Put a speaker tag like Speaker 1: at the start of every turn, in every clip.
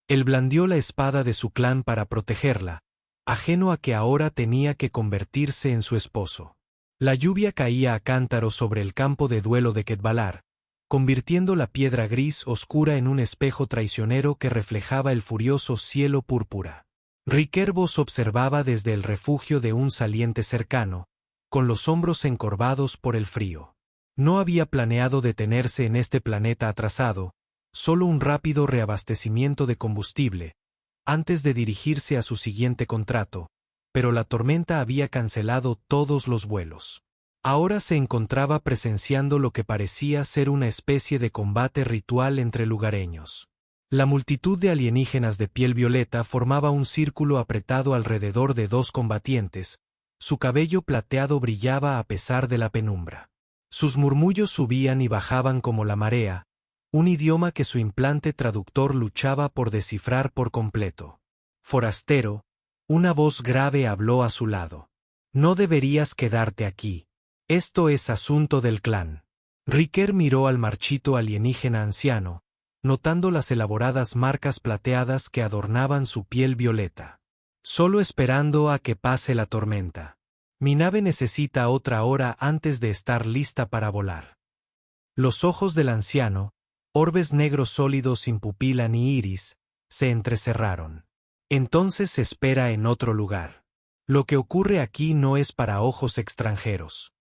Speaker 1: Él blandió la espada de su clan para protegerla, ajeno a que ahora tenía que convertirse en su esposo. La lluvia caía a cántaros sobre el campo de duelo de Quetbalar, convirtiendo la piedra gris oscura en un espejo traicionero que reflejaba el furioso cielo púrpura. Riquer Vos observaba desde el refugio de un saliente cercano, con los hombros encorvados por el frío. No había planeado detenerse en este planeta atrasado, solo un rápido reabastecimiento de combustible, antes de dirigirse a su siguiente contrato, pero la tormenta había cancelado todos los vuelos. Ahora se encontraba presenciando lo que parecía ser una especie de combate ritual entre lugareños. La multitud de alienígenas de piel violeta formaba un círculo apretado alrededor de dos combatientes, su cabello plateado brillaba a pesar de la penumbra. Sus murmullos subían y bajaban como la marea, un idioma que su implante traductor luchaba por descifrar por completo. Forastero, una voz grave habló a su lado. No deberías quedarte aquí. Esto es asunto del clan. Riquer miró al marchito alienígena anciano, notando las elaboradas marcas plateadas que adornaban su piel violeta. Solo esperando a que pase la tormenta. Mi nave necesita otra hora antes de estar lista para volar. Los ojos del anciano, orbes negros sólidos sin pupila ni iris, se entrecerraron. Entonces espera en otro lugar. Lo que ocurre aquí no es para ojos extranjeros.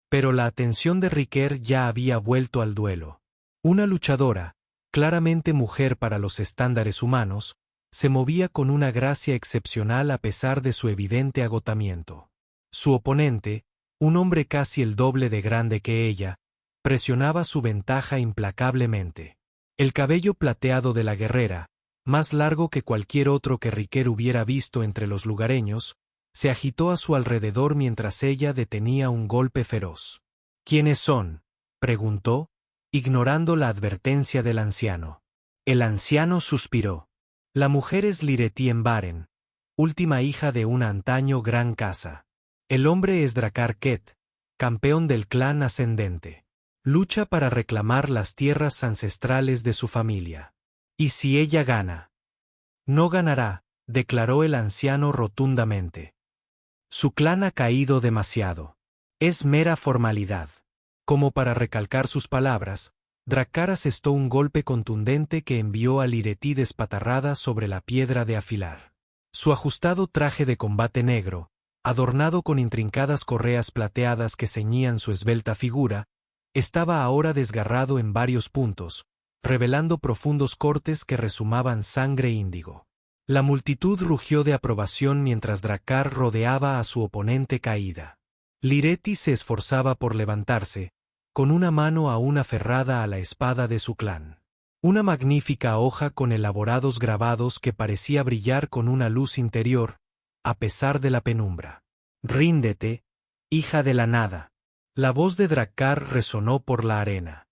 Speaker 1: Pero la atención de Riquer ya había vuelto al duelo. Una luchadora, claramente mujer para los estándares humanos, se movía con una gracia excepcional a pesar de su evidente agotamiento. Su oponente, un hombre casi el doble de grande que ella, presionaba su ventaja implacablemente. El cabello plateado de la guerrera, más largo que cualquier otro que Riquer hubiera visto entre los lugareños, se agitó a su alrededor mientras ella detenía un golpe feroz. ¿Quiénes son?, preguntó, ignorando la advertencia del anciano. El anciano suspiró. La mujer es Lireti en Baren, última hija de una antaño gran casa. El hombre es Drakkar Ket, campeón del clan ascendente. Lucha para reclamar las tierras ancestrales de su familia. ¿Y si ella gana? No ganará, declaró el anciano rotundamente. Su clan ha caído demasiado. Es mera formalidad. Como para recalcar sus palabras, Drakkar asestó un golpe contundente que envió a Lireti despatarrada sobre la piedra de afilar. Su ajustado traje de combate negro, adornado con intrincadas correas plateadas que ceñían su esbelta figura, estaba ahora desgarrado en varios puntos, revelando profundos cortes que rezumaban sangre índigo. La multitud rugió de aprobación mientras Drakkar rodeaba a su oponente caída. Lireti se esforzaba por levantarse, con una mano aún aferrada a la espada de su clan. Una magnífica hoja con elaborados grabados que parecía brillar con una luz interior, a pesar de la penumbra. «Ríndete, hija de la nada». La voz de Drakkar resonó por la arena.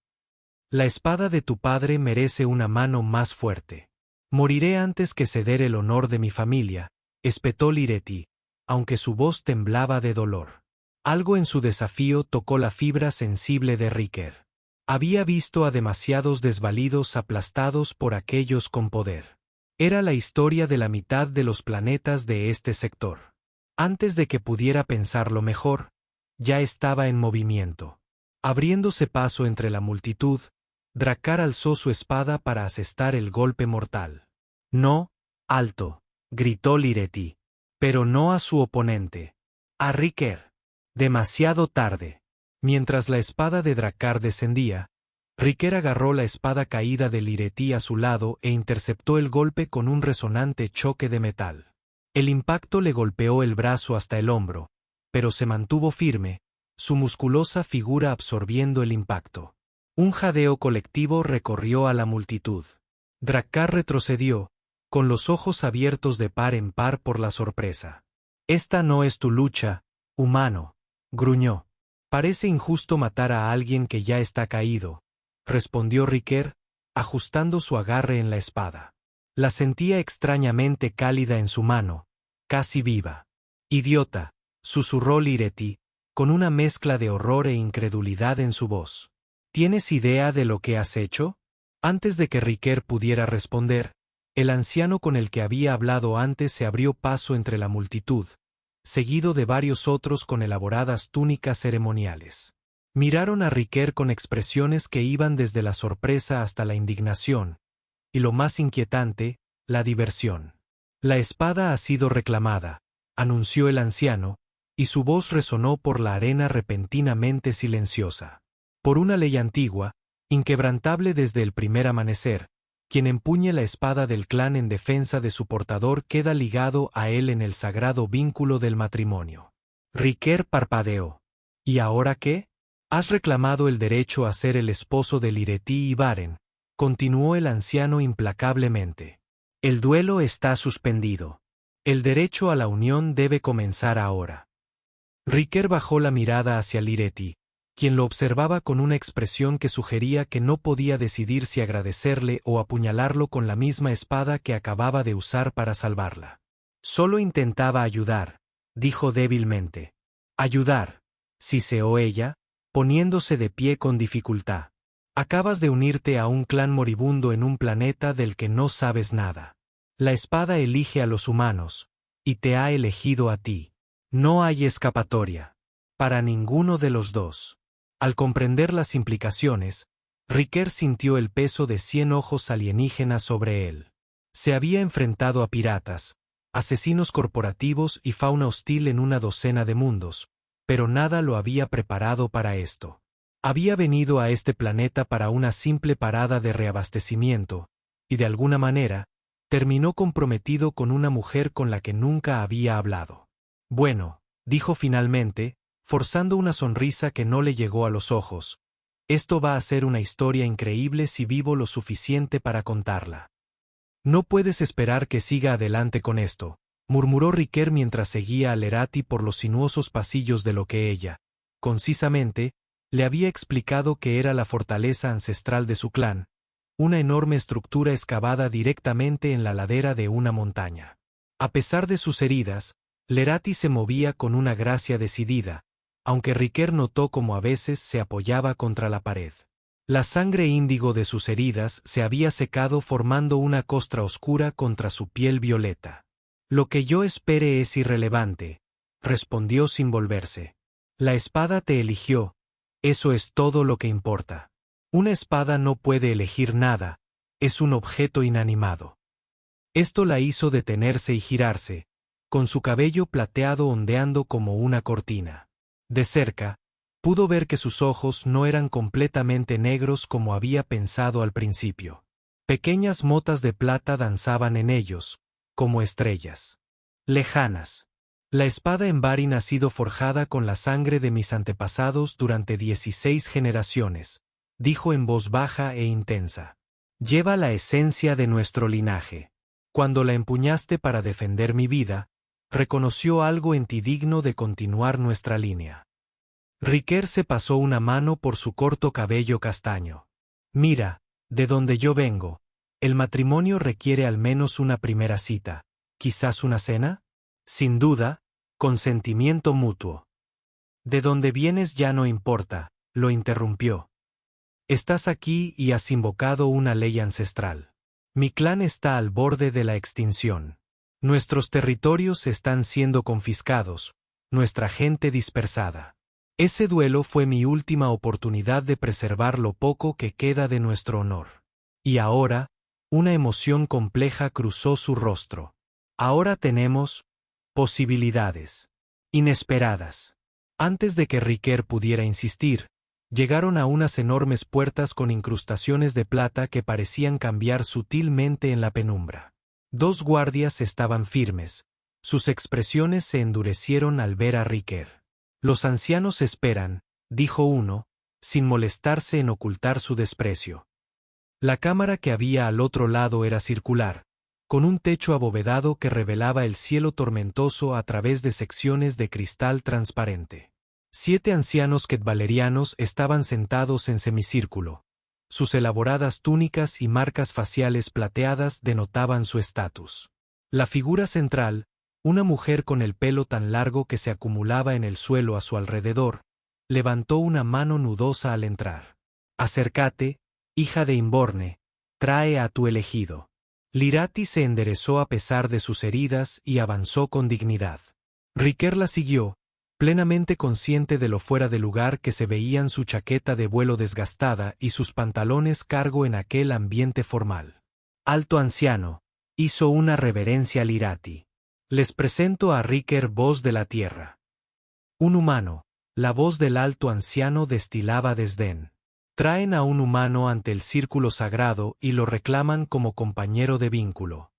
Speaker 1: «La espada de tu padre merece una mano más fuerte. Moriré antes que ceder el honor de mi familia», espetó Lireti, aunque su voz temblaba de dolor. Algo en su desafío tocó la fibra sensible de Riquer. Había visto a demasiados desvalidos aplastados por aquellos con poder. Era la historia de la mitad de los planetas de este sector. Antes de que pudiera pensarlo mejor, ya estaba en movimiento. Abriéndose paso entre la multitud, Drakkar alzó su espada para asestar el golpe mortal. «No, alto», gritó Lireti. Pero no a su oponente. A Riquer. Demasiado tarde. Mientras la espada de Drakkar descendía, Riquer agarró la espada caída de Lireti a su lado e interceptó el golpe con un resonante choque de metal. El impacto le golpeó el brazo hasta el hombro, pero se mantuvo firme, su musculosa figura absorbiendo el impacto. Un jadeo colectivo recorrió a la multitud. Drakkar retrocedió, con los ojos abiertos de par en par por la sorpresa. «Esta no es tu lucha, humano», gruñó. «Parece injusto matar a alguien que ya está caído», respondió Riquer, ajustando su agarre en la espada. La sentía extrañamente cálida en su mano, casi viva. «Idiota», susurró Lireti, con una mezcla de horror e incredulidad en su voz. «¿Tienes idea de lo que has hecho?». Antes de que Riquer pudiera responder, El anciano con el que había hablado antes se abrió paso entre la multitud, seguido de varios otros con elaboradas túnicas ceremoniales. Miraron a Riquer con expresiones que iban desde la sorpresa hasta la indignación, y lo más inquietante, la diversión. La espada ha sido reclamada, anunció el anciano, y su voz resonó por la arena repentinamente silenciosa. Por una ley antigua, inquebrantable desde el primer amanecer, quien empuñe la espada del clan en defensa de su portador queda ligado a él en el sagrado vínculo del matrimonio. Riquer parpadeó. ¿Y ahora qué? Has reclamado el derecho a ser el esposo de Liretí y Baren, continuó el anciano implacablemente. El duelo está suspendido. El derecho a la unión debe comenzar ahora. Riquer bajó la mirada hacia Liretí, quien lo observaba con una expresión que sugería que no podía decidir si agradecerle o apuñalarlo con la misma espada que acababa de usar para salvarla. Solo intentaba ayudar, dijo débilmente. Ayudar, siseó ella, poniéndose de pie con dificultad. Acabas de unirte a un clan moribundo en un planeta del que no sabes nada. La espada elige a los humanos, y te ha elegido a ti. No hay escapatoria. Para ninguno de los dos. Al comprender las implicaciones, Riquer sintió el peso de 100 ojos alienígenas sobre él. Se había enfrentado a piratas, asesinos corporativos y fauna hostil en una docena de mundos, pero nada lo había preparado para esto. Había venido a este planeta para una simple parada de reabastecimiento, y de alguna manera, terminó comprometido con una mujer con la que nunca había hablado. Bueno, dijo finalmente, forzando una sonrisa que no le llegó a los ojos. Esto va a ser una historia increíble si vivo lo suficiente para contarla. No puedes esperar que siga adelante con esto, murmuró Riquer mientras seguía a Lerati por los sinuosos pasillos de lo que ella, concisamente, le había explicado que era la fortaleza ancestral de su clan, una enorme estructura excavada directamente en la ladera de una montaña. A pesar de sus heridas, Lerati se movía con una gracia decidida, aunque Riquer notó cómo a veces se apoyaba contra la pared. La sangre índigo de sus heridas se había secado formando una costra oscura contra su piel violeta. Lo que yo espere es irrelevante, respondió sin volverse. La espada te eligió, eso es todo lo que importa. Una espada no puede elegir nada, es un objeto inanimado. Esto la hizo detenerse y girarse, con su cabello plateado ondeando como una cortina. De cerca, pudo ver que sus ojos no eran completamente negros como había pensado al principio. Pequeñas motas de plata danzaban en ellos, como estrellas. Lejanas. La espada en Barin ha sido forjada con la sangre de mis antepasados durante 16 generaciones, dijo en voz baja e intensa. Lleva la esencia de nuestro linaje. Cuando la empuñaste para defender mi vida, reconoció algo en ti digno de continuar nuestra línea. Riquer se pasó una mano por su corto cabello castaño. Mira, de donde yo vengo, el matrimonio requiere al menos una primera cita, quizás una cena. Sin duda, consentimiento mutuo. De donde vienes ya no importa, lo interrumpió. Estás aquí y has invocado una ley ancestral. Mi clan está al borde de la extinción. Nuestros territorios están siendo confiscados, nuestra gente dispersada. Ese duelo fue mi última oportunidad de preservar lo poco que queda de nuestro honor. Y ahora, una emoción compleja cruzó su rostro. Ahora tenemos posibilidades inesperadas. Antes de que Riquer pudiera insistir, llegaron a unas enormes puertas con incrustaciones de plata que parecían cambiar sutilmente en la penumbra. 2 guardias estaban firmes. Sus expresiones se endurecieron al ver a Riquer. Los ancianos esperan, dijo uno, sin molestarse en ocultar su desprecio. La cámara que había al otro lado era circular, con un techo abovedado que revelaba el cielo tormentoso a través de secciones de cristal transparente. 7 ancianos ketvalerianos estaban sentados en semicírculo. Sus elaboradas túnicas y marcas faciales plateadas denotaban su estatus. La figura central, una mujer con el pelo tan largo que se acumulaba en el suelo a su alrededor, levantó una mano nudosa al entrar. Acércate, hija de Imborne, trae a tu elegido. Lirati se enderezó a pesar de sus heridas y avanzó con dignidad. Riker la siguió, plenamente consciente de lo fuera de lugar que se veían su chaqueta de vuelo desgastada y sus pantalones cargo en aquel ambiente formal. Alto anciano, hizo una reverencia a Lirati. Les presento a Riker, voz de la tierra. Un humano. La voz del alto anciano destilaba desdén. Traen a un humano ante el círculo sagrado y lo reclaman como compañero de vínculo.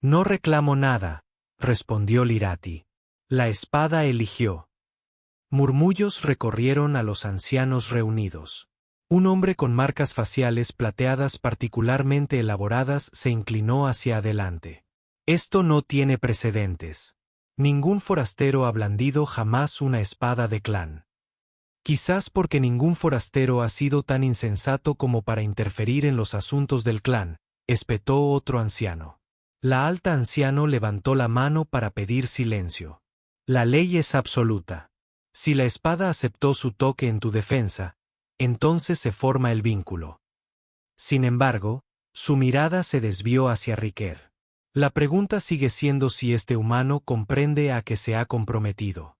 Speaker 1: No reclamo nada, respondió Lirati. La espada eligió. Murmullos recorrieron a los ancianos reunidos. Un hombre con marcas faciales plateadas particularmente elaboradas se inclinó hacia adelante. Esto no tiene precedentes. Ningún forastero ha blandido jamás una espada de clan. Quizás porque ningún forastero ha sido tan insensato como para interferir en los asuntos del clan, espetó otro anciano. La alta anciano levantó la mano para pedir silencio. La ley es absoluta. Si la espada aceptó su toque en tu defensa, entonces se forma el vínculo. Sin embargo, su mirada se desvió hacia Riker. La pregunta sigue siendo si este humano comprende a que se ha comprometido.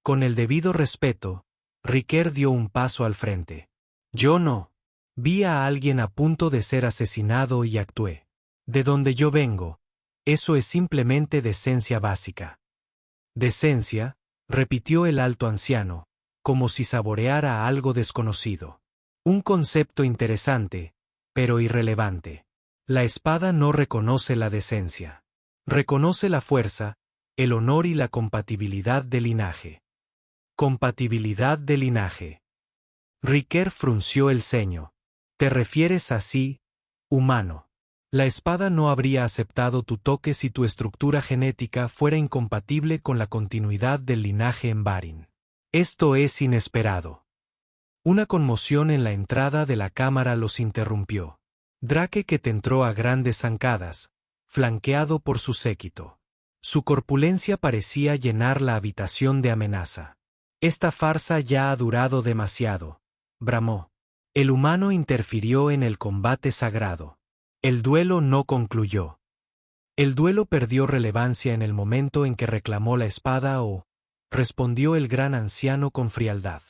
Speaker 1: Con el debido respeto, Riker dio un paso al frente. Yo no. Vi a alguien a punto de ser asesinado y actué. De donde yo vengo, eso es simplemente decencia básica. Decencia, repitió el alto anciano, como si saboreara algo desconocido. Un concepto interesante, pero irrelevante. La espada no reconoce la decencia. Reconoce la fuerza, el honor y la compatibilidad de linaje. Compatibilidad de linaje. Riker frunció el ceño. ¿Te refieres a sí, humano? La espada no habría aceptado tu toque si tu estructura genética fuera incompatible con la continuidad del linaje en Varin. Esto es inesperado. Una conmoción en la entrada de la cámara los interrumpió. Drake Ket entró a grandes zancadas, flanqueado por su séquito. Su corpulencia parecía llenar la habitación de amenaza. Esta farsa ya ha durado demasiado, bramó. El humano interfirió en el combate sagrado. El duelo no concluyó. El duelo perdió relevancia en el momento en que reclamó la espada respondió el gran anciano con frialdad.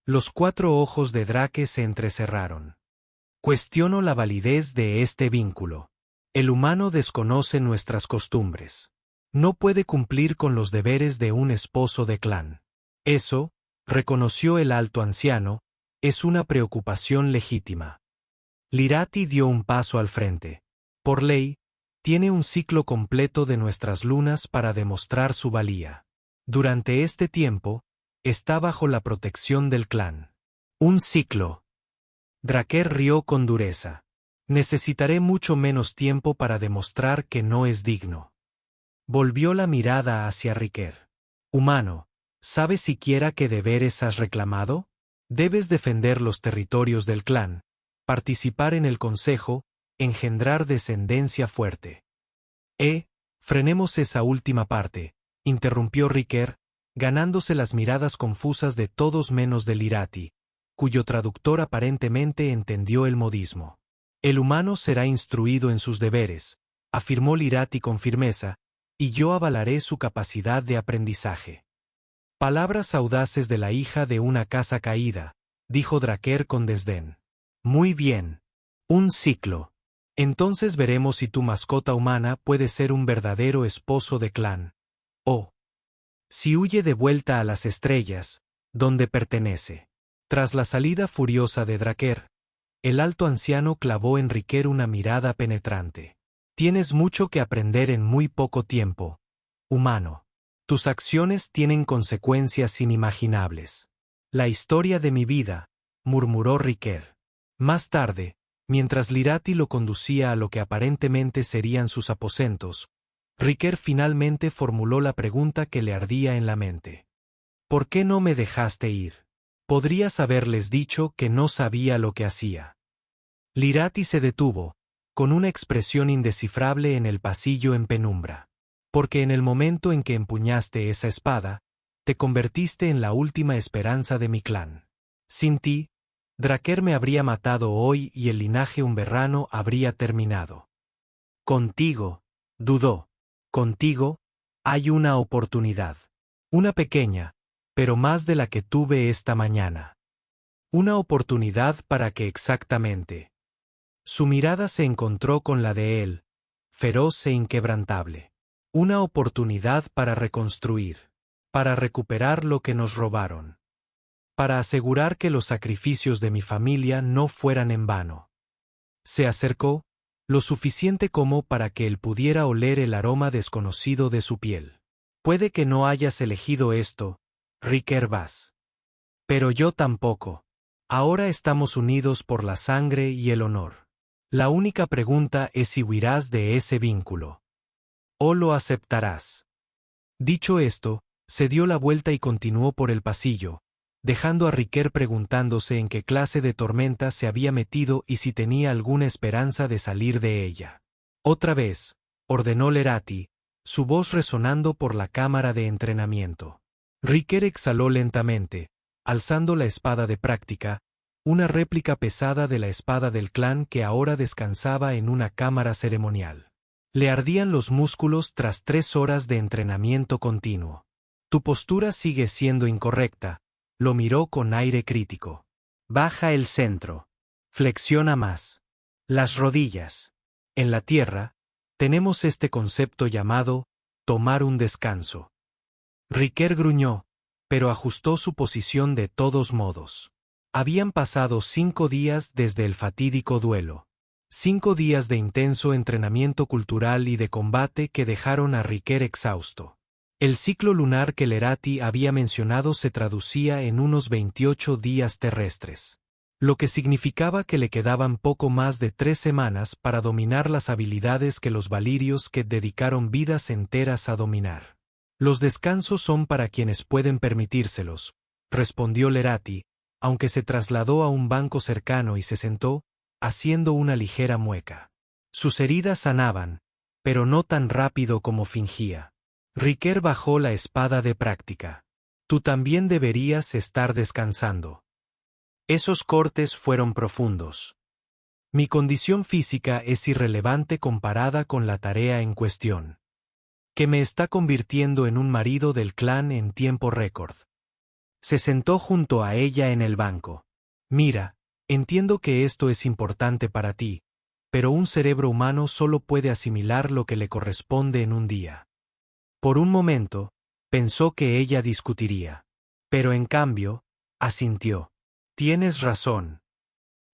Speaker 1: Los 4 ojos de Drake se entrecerraron. Cuestiono la validez de este vínculo. El humano desconoce nuestras costumbres. No puede cumplir con los deberes de un esposo de clan. Eso, reconoció el alto anciano, es una preocupación legítima. Lirati dio un paso al frente. Por ley, tiene un ciclo completo de nuestras lunas para demostrar su valía. Durante este tiempo, está bajo la protección del clan. Un ciclo. Drake rió con dureza. Necesitaré mucho menos tiempo para demostrar que no es digno. Volvió la mirada hacia Riker. Humano, ¿sabes siquiera qué deberes has reclamado? Debes defender los territorios del clan, participar en el consejo, engendrar descendencia fuerte. Frenemos esa última parte, interrumpió Riker, ganándose las miradas confusas de todos menos de Lirati, cuyo traductor aparentemente entendió el modismo. El humano será instruido en sus deberes, afirmó Lirati con firmeza, y yo avalaré su capacidad de aprendizaje. Palabras audaces de la hija de una casa caída, dijo Drake con desdén. Muy bien. Un ciclo. Entonces veremos si tu mascota humana puede ser un verdadero esposo de clan. Si huye de vuelta a las estrellas, donde pertenece. Tras la salida furiosa de Drake, el alto anciano clavó en Riker una mirada penetrante. Tienes mucho que aprender en muy poco tiempo, humano. Tus acciones tienen consecuencias inimaginables. La historia de mi vida, murmuró Riker. Más tarde, mientras Lirati lo conducía a lo que aparentemente serían sus aposentos, Riker finalmente formuló la pregunta que le ardía en la mente. ¿Por qué no me dejaste ir? Podrías haberles dicho que no sabía lo que hacía. Lirati se detuvo, con una expresión indescifrable en el pasillo en penumbra. Porque en el momento en que empuñaste esa espada, te convertiste en la última esperanza de mi clan. Sin ti, Drake me habría matado hoy y el linaje umberrano habría terminado. Contigo, dudó. Contigo, hay una oportunidad. Una pequeña, pero más de la que tuve esta mañana. Una oportunidad para que exactamente. Su mirada se encontró con la de él, feroz e inquebrantable. Una oportunidad para reconstruir, para recuperar lo que nos robaron, para asegurar que los sacrificios de mi familia no fueran en vano. Se acercó, lo suficiente como para que él pudiera oler el aroma desconocido de su piel. Puede que no hayas elegido esto, Rick Hervás. Pero yo tampoco. Ahora estamos unidos por la sangre y el honor. La única pregunta es si huirás de ese vínculo. ¿O lo aceptarás? Dicho esto, se dio la vuelta y continuó por el pasillo, dejando a Riquer preguntándose en qué clase de tormenta se había metido y si tenía alguna esperanza de salir de ella. Otra vez, ordenó Lerati, su voz resonando por la cámara de entrenamiento. Riquer exhaló lentamente, alzando la espada de práctica, una réplica pesada de la espada del clan que ahora descansaba en una cámara ceremonial. Le ardían los músculos tras 3 horas de entrenamiento continuo. Tu postura sigue siendo incorrecta. Lo miró con aire crítico. Baja el centro. Flexiona más. Las rodillas. En la tierra, tenemos este concepto llamado tomar un descanso. Riquer gruñó, pero ajustó su posición de todos modos. Habían pasado 5 días desde el fatídico duelo. 5 días de intenso entrenamiento cultural y de combate que dejaron a Riquer exhausto. El ciclo lunar que Lerati había mencionado se traducía en unos 28 días terrestres, lo que significaba que le quedaban poco más de 3 semanas para dominar las habilidades que los valirios que dedicaron vidas enteras a dominar. Los descansos son para quienes pueden permitírselos, respondió Lerati, aunque se trasladó a un banco cercano y se sentó, haciendo una ligera mueca. Sus heridas sanaban, pero no tan rápido como fingía. Riquer bajó la espada de práctica. Tú también deberías estar descansando. Esos cortes fueron profundos. Mi condición física es irrelevante comparada con la tarea en cuestión, que me está convirtiendo en un marido del clan en tiempo récord. Se sentó junto a ella en el banco. Mira, entiendo que esto es importante para ti, pero un cerebro humano solo puede asimilar lo que le corresponde en un día. Por un momento, pensó que ella discutiría. Pero en cambio, asintió. Tienes razón.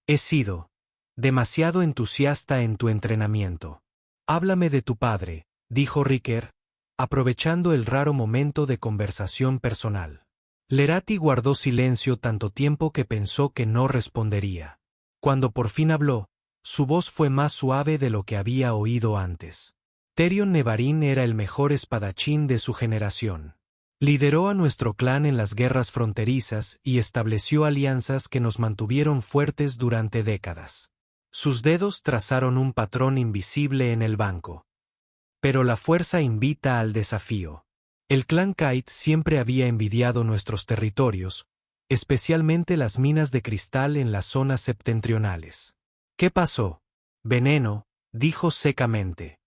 Speaker 1: He sido demasiado entusiasta en tu entrenamiento. Háblame de tu padre, dijo Riquer, aprovechando el raro momento de conversación personal. Lerati guardó silencio tanto tiempo que pensó que no respondería. Cuando por fin habló, su voz fue más suave de lo que había oído antes. Therion Nevarin era el mejor espadachín de su generación. Lideró a nuestro clan en las guerras fronterizas y estableció alianzas que nos mantuvieron fuertes durante décadas. Sus dedos trazaron un patrón invisible en el banco. Pero la fuerza invita al desafío. El clan Kite siempre había envidiado nuestros territorios, especialmente las minas de cristal en las zonas septentrionales. ¿Qué pasó? Veneno, dijo secamente.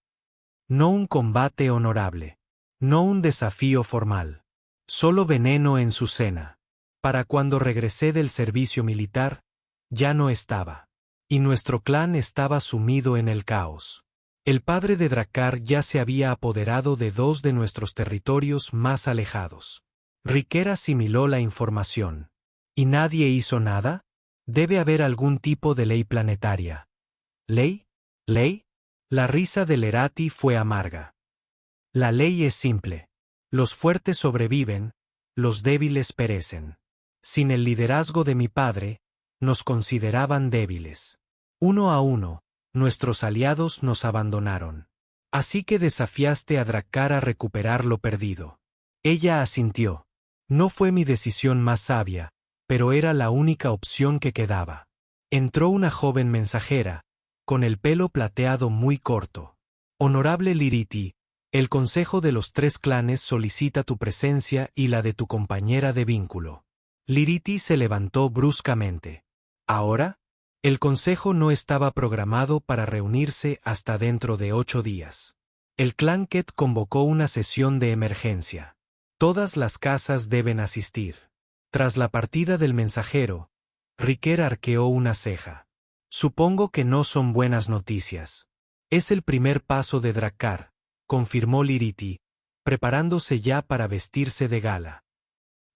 Speaker 1: No un combate honorable. No un desafío formal. Solo veneno en su cena. Para cuando regresé del servicio militar, ya no estaba. Y nuestro clan estaba sumido en el caos. El padre de Drakkar ya se había apoderado de 2 de nuestros territorios más alejados. Riquer asimiló la información. ¿Y nadie hizo nada? Debe haber algún tipo de ley planetaria. ¿Ley? ¿Ley? La risa de Lerati fue amarga. La ley es simple. Los fuertes sobreviven, los débiles perecen. Sin el liderazgo de mi padre, nos consideraban débiles. 1 a 1, nuestros aliados nos abandonaron. Así que desafiaste a Drakkar a recuperar lo perdido. Ella asintió. No fue mi decisión más sabia, pero era la única opción que quedaba. Entró una joven mensajera, con el pelo plateado muy corto. Honorable Liriti, el Consejo de los 3 clanes solicita tu presencia y la de tu compañera de vínculo. Liriti se levantó bruscamente. ¿Ahora? El consejo no estaba programado para reunirse hasta dentro de 8 días. El clan Ket convocó una sesión de emergencia. Todas las casas deben asistir. Tras la partida del mensajero, Riker arqueó una ceja. Supongo que no son buenas noticias. Es el primer paso de Drakkar, confirmó Liriti, preparándose ya para vestirse de gala.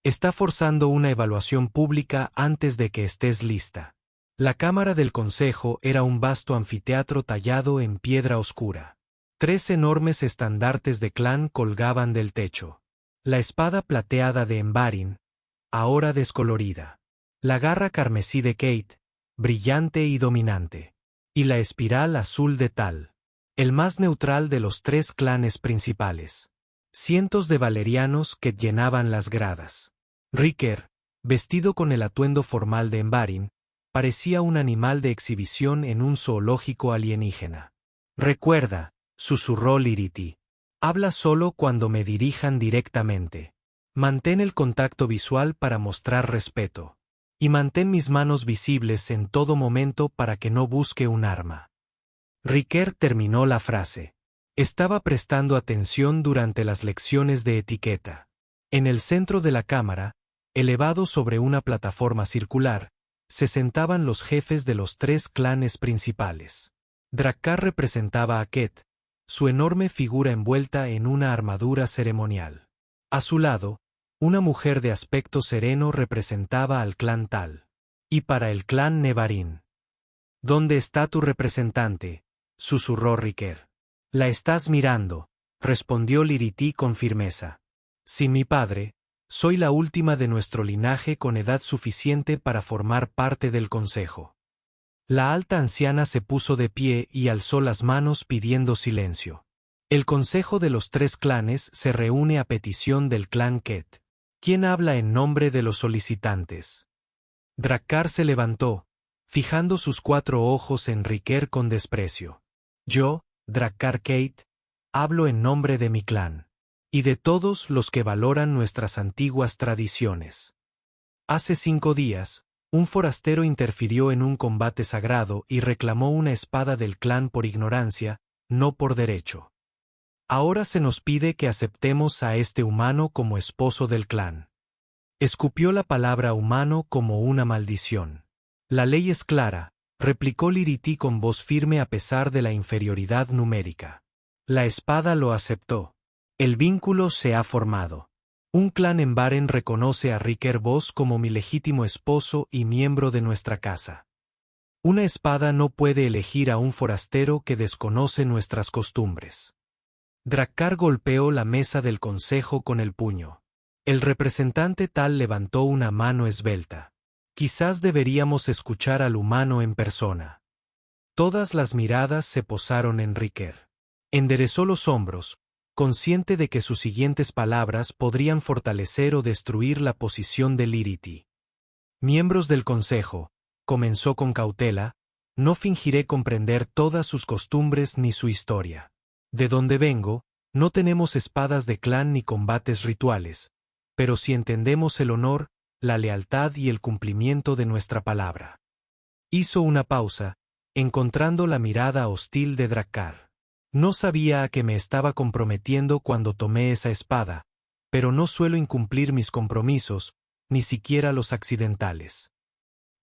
Speaker 1: Está forzando una evaluación pública antes de que estés lista. La cámara del consejo era un vasto anfiteatro tallado en piedra oscura. 3 enormes estandartes de clan colgaban del techo. La espada plateada de Embarin, ahora descolorida. La garra carmesí de Kate, brillante y dominante. Y la espiral azul de Tal, el más neutral de los 3 clanes principales. Cientos de valerianos que llenaban las gradas. Riker, vestido con el atuendo formal de Embarin, parecía un animal de exhibición en un zoológico alienígena. Recuerda, susurró Liriti. Habla solo cuando me dirijan directamente. Mantén el contacto visual para mostrar respeto. Y mantén mis manos visibles en todo momento para que no busque un arma. Riker terminó la frase. Estaba prestando atención durante las lecciones de etiqueta. En el centro de la cámara, elevado sobre una plataforma circular, se sentaban los jefes de los 3 clanes principales. Drakkar representaba a Ket, su enorme figura envuelta en una armadura ceremonial. A su lado, una mujer de aspecto sereno representaba al clan Tal. Y para el clan Nevarin. ¿Dónde está tu representante?, susurró Riker. La estás mirando, respondió Liriti con firmeza. Sí, mi padre, soy la última de nuestro linaje con edad suficiente para formar parte del consejo. La alta anciana se puso de pie y alzó las manos pidiendo silencio. El consejo de los 3 clanes se reúne a petición del clan Ket. ¿Quién habla en nombre de los solicitantes? Drakkar se levantó, fijando sus 4 ojos en Riker con desprecio. Yo, Drakkar Kate, hablo en nombre de mi clan. Y de todos los que valoran nuestras antiguas tradiciones. Hace 5 días, un forastero interfirió en un combate sagrado y reclamó una espada del clan por ignorancia, no por derecho. Ahora se nos pide que aceptemos a este humano como esposo del clan. Escupió la palabra humano como una maldición. La ley es clara, replicó Liriti con voz firme a pesar de la inferioridad numérica. La espada lo aceptó. El vínculo se ha formado. Un clan en Baren reconoce a Riker Vos como mi legítimo esposo y miembro de nuestra casa. Una espada no puede elegir a un forastero que desconoce nuestras costumbres. Drakkar golpeó la mesa del consejo con el puño. El representante Tal levantó una mano esbelta. Quizás deberíamos escuchar al humano en persona. Todas las miradas se posaron en Riker. Enderezó los hombros, consciente de que sus siguientes palabras podrían fortalecer o destruir la posición de Liriti. Miembros del consejo, comenzó con cautela, no fingiré comprender todas sus costumbres ni su historia. De donde vengo, no tenemos espadas de clan ni combates rituales, pero sí entendemos el honor, la lealtad y el cumplimiento de nuestra palabra. Hizo una pausa, encontrando la mirada hostil de Drakkar. No sabía a qué me estaba comprometiendo cuando tomé esa espada, pero no suelo incumplir mis compromisos, ni siquiera los accidentales.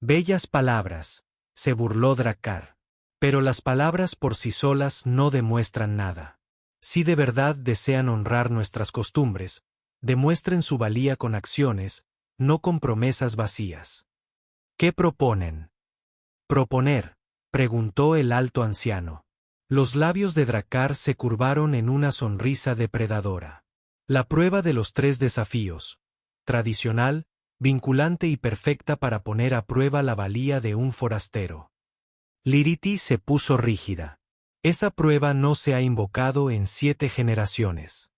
Speaker 1: Bellas palabras, se burló Drakkar. Pero las palabras por sí solas no demuestran nada. Si de verdad desean honrar nuestras costumbres, demuestren su valía con acciones, no con promesas vacías. ¿Qué proponen? ¿Proponer?, preguntó el alto anciano. Los labios de Drakkar se curvaron en una sonrisa depredadora. La prueba de los 3 desafíos, tradicional, vinculante y perfecta para poner a prueba la valía de un forastero. Liriti se puso rígida. Esa prueba no se ha invocado en 7 generaciones.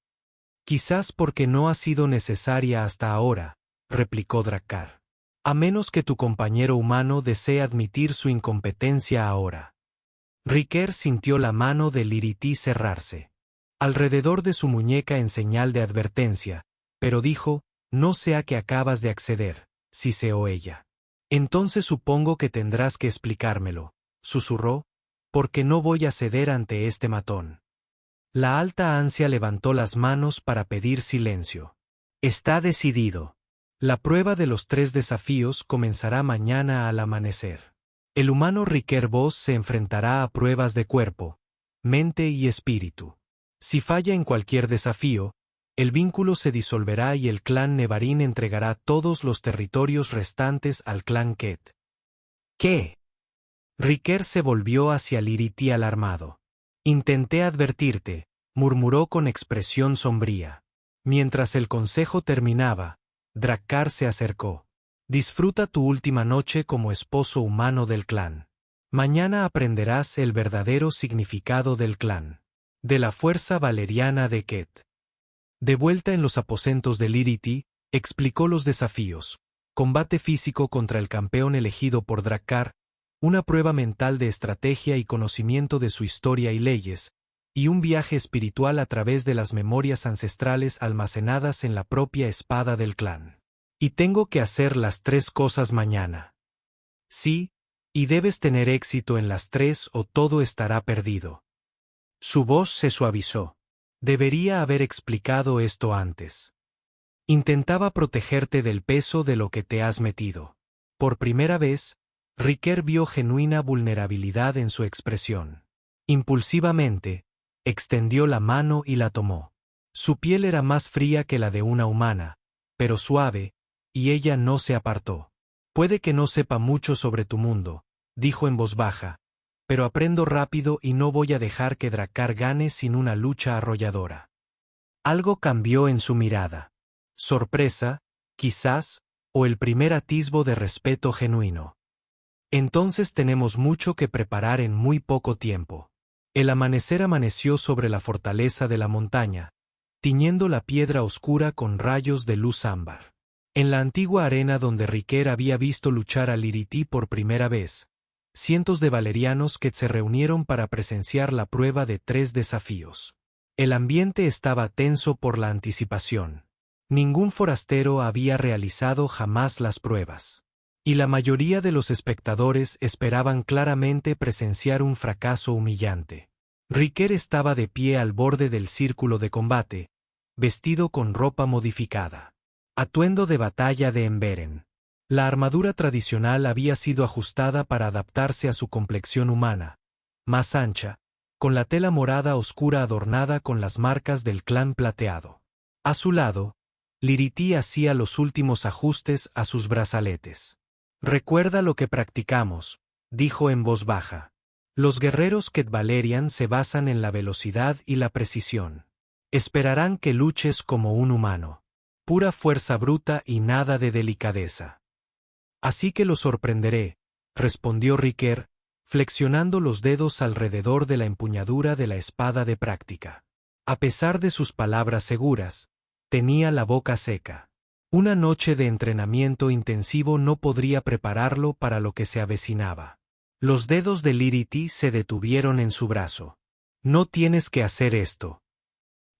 Speaker 1: Quizás porque no ha sido necesaria hasta ahora, replicó Drakkar. A menos que tu compañero humano desee admitir su incompetencia ahora. Riker sintió la mano de Liriti cerrarse alrededor de su muñeca en señal de advertencia, pero dijo, no sé a qué acabas de acceder, siseó ella. Entonces supongo que tendrás que explicármelo, susurró, porque no voy a ceder ante este matón. La alta ancia levantó las manos para pedir silencio. Está decidido. La prueba de los 3 desafíos comenzará mañana al amanecer. El humano Riquer Voss se enfrentará a pruebas de cuerpo, mente y espíritu. Si falla en cualquier desafío, el vínculo se disolverá y el clan Nevarin entregará todos los territorios restantes al clan Ket. ¿Qué? Riquer se volvió hacia Liriti alarmado. Intenté advertirte, murmuró con expresión sombría. Mientras el consejo terminaba, Drakkar se acercó. Disfruta tu última noche como esposo humano del clan. Mañana aprenderás el verdadero significado del clan. De la fuerza valeriana de Ket. De vuelta en los aposentos de Liriti, explicó los desafíos. Combate físico contra el campeón elegido por Drakkar, una prueba mental de estrategia y conocimiento de su historia y leyes, y un viaje espiritual a través de las memorias ancestrales almacenadas en la propia espada del clan. Y tengo que hacer las 3 cosas mañana. Sí, y debes tener éxito en las 3 o todo estará perdido. Su voz se suavizó. Debería haber explicado esto antes. Intentaba protegerte del peso de lo que te has metido. Por primera vez, Riquer vio genuina vulnerabilidad en su expresión. Impulsivamente, extendió la mano y la tomó. Su piel era más fría que la de una humana, pero suave, y ella no se apartó. Puede que no sepa mucho sobre tu mundo, dijo en voz baja, pero aprendo rápido y no voy a dejar que Drakkar gane sin una lucha arrolladora. Algo cambió en su mirada. Sorpresa, quizás, o el primer atisbo de respeto genuino. Entonces tenemos mucho que preparar en muy poco tiempo. El amanecer amaneció sobre la fortaleza de la montaña, tiñendo la piedra oscura con rayos de luz ámbar. En la antigua arena donde Riquer había visto luchar a Liriti por primera vez, cientos de valerianos que se reunieron para presenciar la prueba de 3 desafíos. El ambiente estaba tenso por la anticipación. Ningún forastero había realizado jamás las pruebas. Y la mayoría de los espectadores esperaban claramente presenciar un fracaso humillante. Riquer estaba de pie al borde del círculo de combate, vestido con ropa modificada. Atuendo de batalla de Emberen. La armadura tradicional había sido ajustada para adaptarse a su complexión humana, más ancha, con la tela morada oscura adornada con las marcas del clan plateado. A su lado, Liriti hacía los últimos ajustes a sus brazaletes. Recuerda lo que practicamos, dijo en voz baja. Los guerreros Ket Valerian se basan en la velocidad y la precisión. Esperarán que luches como un humano. Pura fuerza bruta y nada de delicadeza. Así que lo sorprenderé, respondió Riquer, flexionando los dedos alrededor de la empuñadura de la espada de práctica. A pesar de sus palabras seguras, tenía la boca seca. Una noche de entrenamiento intensivo no podría prepararlo para lo que se avecinaba. Los dedos de Liriti se detuvieron en su brazo. No tienes que hacer esto.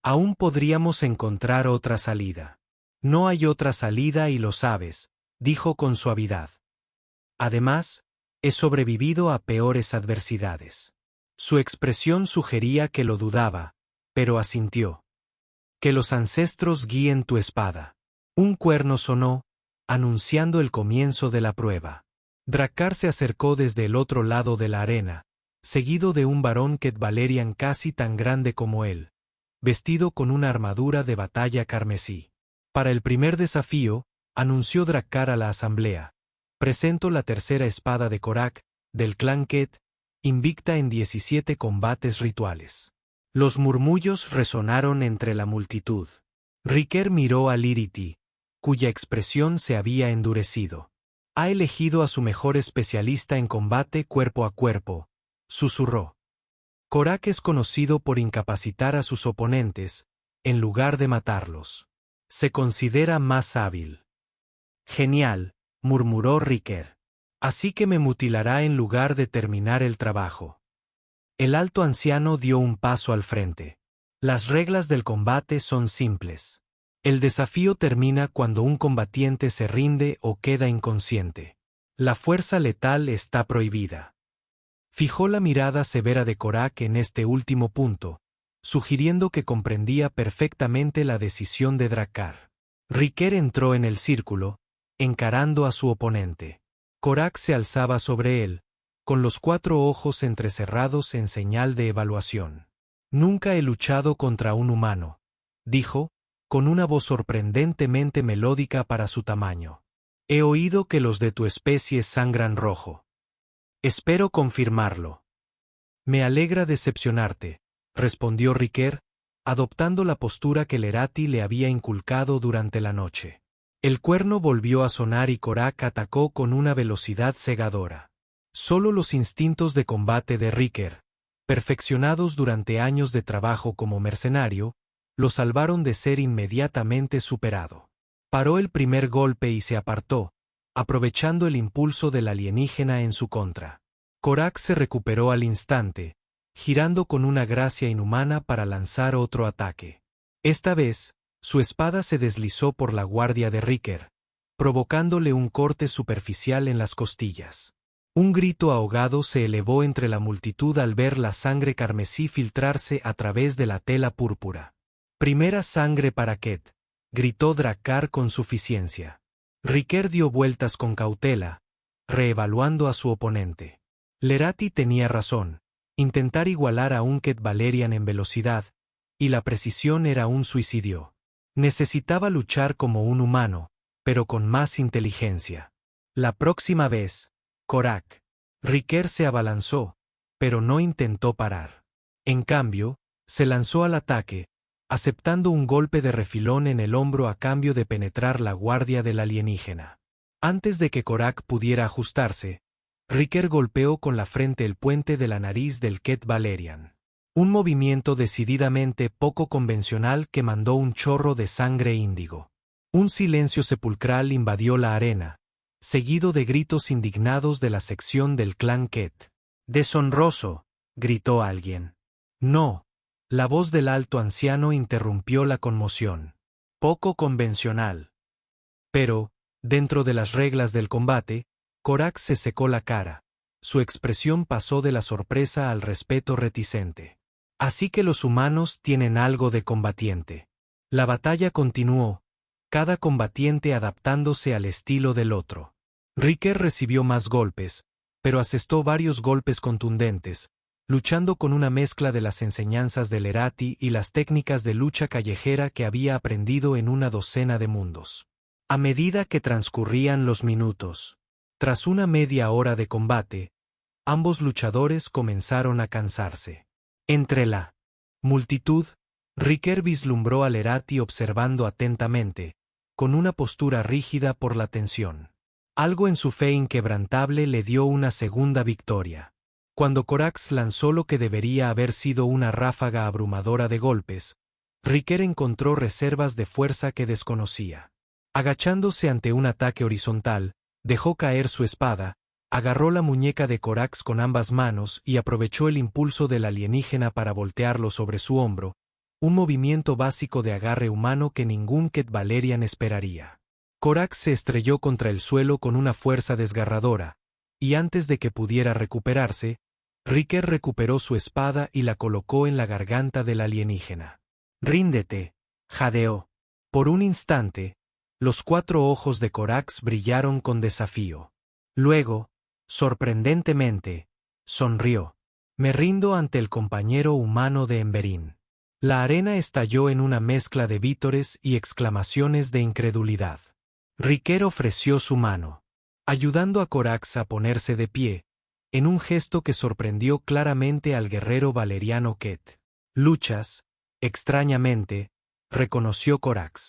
Speaker 1: Aún podríamos encontrar otra salida. No hay otra salida y lo sabes, dijo con suavidad. Además, he sobrevivido a peores adversidades. Su expresión sugería que lo dudaba, pero asintió. Que los ancestros guíen tu espada. Un cuerno sonó, anunciando el comienzo de la prueba. Drakkar se acercó desde el otro lado de la arena, seguido de un varón Ket Valerian casi tan grande como él, vestido con una armadura de batalla carmesí. Para el primer desafío, anunció Drakkar a la asamblea, presento la tercera espada de Korak, del clan Ket, invicta en 17 combates rituales. Los murmullos resonaron entre la multitud. Riquer miró a Liriti, cuya expresión se había endurecido. Ha elegido a su mejor especialista en combate cuerpo a cuerpo, susurró. Korak es conocido por incapacitar a sus oponentes, en lugar de matarlos. Se considera más hábil. Genial, murmuró Riquer. Así que me mutilará en lugar de terminar el trabajo. El alto anciano dio un paso al frente. Las reglas del combate son simples. El desafío termina cuando un combatiente se rinde o queda inconsciente. La fuerza letal está prohibida. Fijó la mirada severa de Korak en este último punto, sugiriendo que comprendía perfectamente la decisión de Drakkar. Riker entró en el círculo, encarando a su oponente. Korak se alzaba sobre él, con los 4 ojos entrecerrados en señal de evaluación. Nunca he luchado contra un humano, dijo, con una voz sorprendentemente melódica para su tamaño. He oído que los de tu especie sangran rojo. Espero confirmarlo. Me alegra decepcionarte, respondió Riker, adoptando la postura que Lerati le había inculcado durante la noche. El cuerno volvió a sonar y Korak atacó con una velocidad cegadora. Solo los instintos de combate de Riker, perfeccionados durante años de trabajo como mercenario, lo salvaron de ser inmediatamente superado. Paró el primer golpe y se apartó, aprovechando el impulso del alienígena en su contra. Korak se recuperó al instante, girando con una gracia inhumana para lanzar otro ataque. Esta vez, su espada se deslizó por la guardia de Riker, provocándole un corte superficial en las costillas. Un grito ahogado se elevó entre la multitud al ver la sangre carmesí filtrarse a través de la tela púrpura. Primera sangre para Ket, gritó Drakkar con suficiencia. Riker dio vueltas con cautela, reevaluando a su oponente. Lerati tenía razón, intentar igualar a un Ket Valerian en velocidad, y la precisión era un suicidio. Necesitaba luchar como un humano, pero con más inteligencia. La próxima vez, Korak. Riker se abalanzó, pero no intentó parar. En cambio, se lanzó al ataque, aceptando un golpe de refilón en el hombro a cambio de penetrar la guardia del alienígena. Antes de que Korak pudiera ajustarse, Riker golpeó con la frente el puente de la nariz del Ket Valerian. Un movimiento decididamente poco convencional que mandó un chorro de sangre índigo. Un silencio sepulcral invadió la arena, seguido de gritos indignados de la sección del clan Ket. «Deshonroso», gritó alguien. «No». La voz del alto anciano interrumpió la conmoción. «Poco convencional». Pero, dentro de las reglas del combate, Korak se secó la cara. Su expresión pasó de la sorpresa al respeto reticente. «Así que los humanos tienen algo de combatiente». La batalla continuó, cada combatiente adaptándose al estilo del otro. Riker recibió más golpes, pero asestó varios golpes contundentes, luchando con una mezcla de las enseñanzas de Lerati y las técnicas de lucha callejera que había aprendido en una docena de mundos. A medida que transcurrían los minutos, tras una media hora de combate, ambos luchadores comenzaron a cansarse. Entre la multitud, Riker vislumbró a Lerati observando atentamente, con una postura rígida por la tensión. Algo en su fe inquebrantable le dio una segunda victoria. Cuando Korak lanzó lo que debería haber sido una ráfaga abrumadora de golpes, Riker encontró reservas de fuerza que desconocía. Agachándose ante un ataque horizontal, dejó caer su espada, agarró la muñeca de Korak con ambas manos y aprovechó el impulso del alienígena para voltearlo sobre su hombro, un movimiento básico de agarre humano que ningún Ket Valerian esperaría. Korak se estrelló contra el suelo con una fuerza desgarradora, y antes de que pudiera recuperarse, Riker recuperó su espada y la colocó en la garganta del alienígena. «Ríndete», jadeó. Por un instante, los 4 ojos de Korak brillaron con desafío. Luego, sorprendentemente, sonrió. «Me rindo ante el compañero humano de Emberín». La arena estalló en una mezcla de vítores y exclamaciones de incredulidad. Riker ofreció su mano, ayudando a Korak a ponerse de pie, en un gesto que sorprendió claramente al guerrero valeriano Ket. «Luchas», extrañamente, reconoció Korak.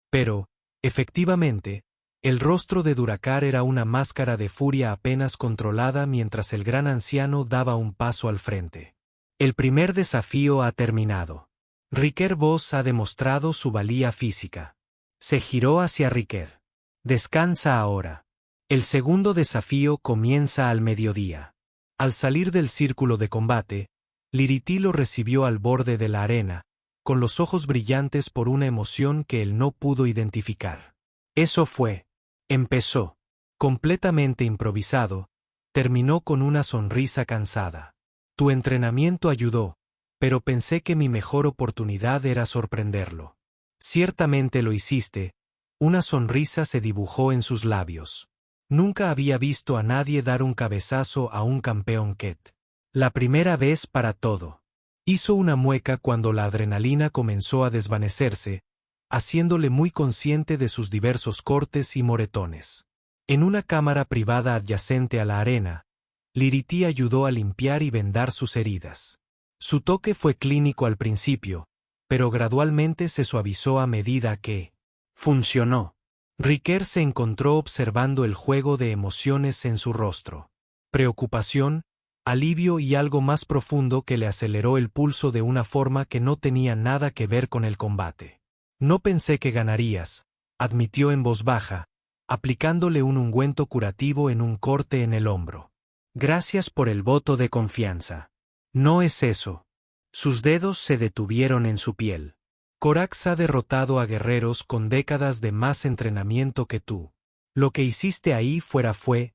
Speaker 1: Pero, efectivamente, el rostro de Drakkar era una máscara de furia apenas controlada mientras el gran anciano daba un paso al frente. «El primer desafío ha terminado. Riker Vos ha demostrado su valía física». Se giró hacia Riker. «Descansa ahora. El segundo desafío comienza al mediodía». Al salir del círculo de combate, Liriti lo recibió al borde de la arena, con los ojos brillantes por una emoción que él no pudo identificar. «Eso fue». Empezó. completamente improvisado, terminó con una sonrisa cansada. Tu entrenamiento ayudó, pero pensé que mi mejor oportunidad era sorprenderlo. Ciertamente lo hiciste. Una sonrisa se dibujó en sus labios. Nunca había visto a nadie dar un cabezazo a un campeón Ket. La primera vez para todo. Hizo una mueca cuando la adrenalina comenzó a desvanecerse, haciéndole muy consciente de sus diversos cortes y moretones. En una cámara privada adyacente a la arena, Liriti ayudó a limpiar y vendar sus heridas. Su toque fue clínico al principio, pero gradualmente se suavizó a medida que funcionó. Riker se encontró observando el juego de emociones en su rostro. Preocupación, alivio y algo más profundo que le aceleró el pulso de una forma que no tenía nada que ver con el combate. No pensé que ganarías, admitió en voz baja, aplicándole un ungüento curativo en un corte en el hombro. Gracias por el voto de confianza. No es eso. Sus dedos se detuvieron en su piel. Corax ha derrotado a guerreros con décadas de más entrenamiento que tú. Lo que hiciste ahí fuera fue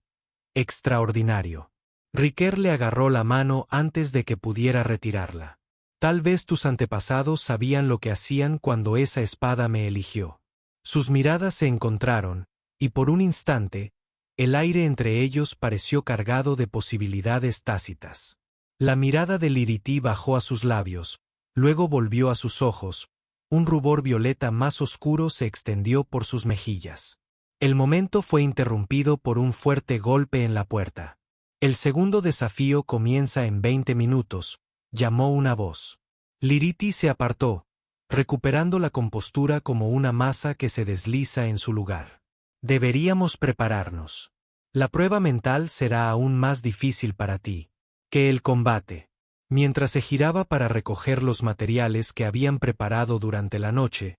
Speaker 1: extraordinario. Riker le agarró la mano antes de que pudiera retirarla. Tal vez tus antepasados sabían lo que hacían cuando esa espada me eligió. Sus miradas se encontraron, y por un instante, el aire entre ellos pareció cargado de posibilidades tácitas. La mirada de Liriti bajó a sus labios, luego volvió a sus ojos. Un rubor violeta más oscuro se extendió por sus mejillas. El momento fue interrumpido por un fuerte golpe en la puerta. El segundo desafío comienza en 20 minutos, llamó una voz. Liriti se apartó, recuperando la compostura como una masa que se desliza en su lugar. Deberíamos prepararnos. La prueba mental será aún más difícil para ti que el combate. Mientras se giraba para recoger los materiales que habían preparado durante la noche,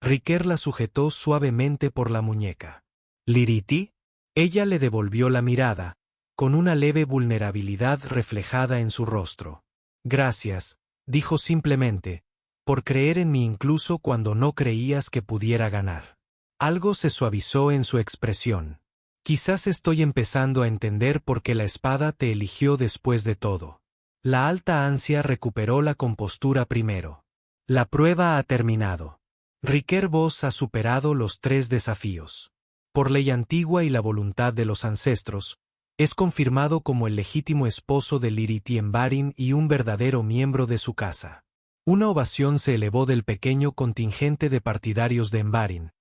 Speaker 1: Riker la sujetó suavemente por la muñeca. ¿Liriti? Ella le devolvió la mirada, con una leve vulnerabilidad reflejada en su rostro. Gracias, dijo simplemente, por creer en mí incluso cuando no creías que pudiera ganar. Algo se suavizó en su expresión. Quizás estoy empezando a entender por qué la espada te eligió después de todo. La alta ansia recuperó la compostura primero. La prueba ha terminado. Riker Vos ha superado los 3 desafíos. Por ley antigua y la voluntad de los ancestros, es confirmado como el legítimo esposo de Liriti en Varin y un verdadero miembro de su casa. Una ovación se elevó del pequeño contingente de partidarios de Embarin,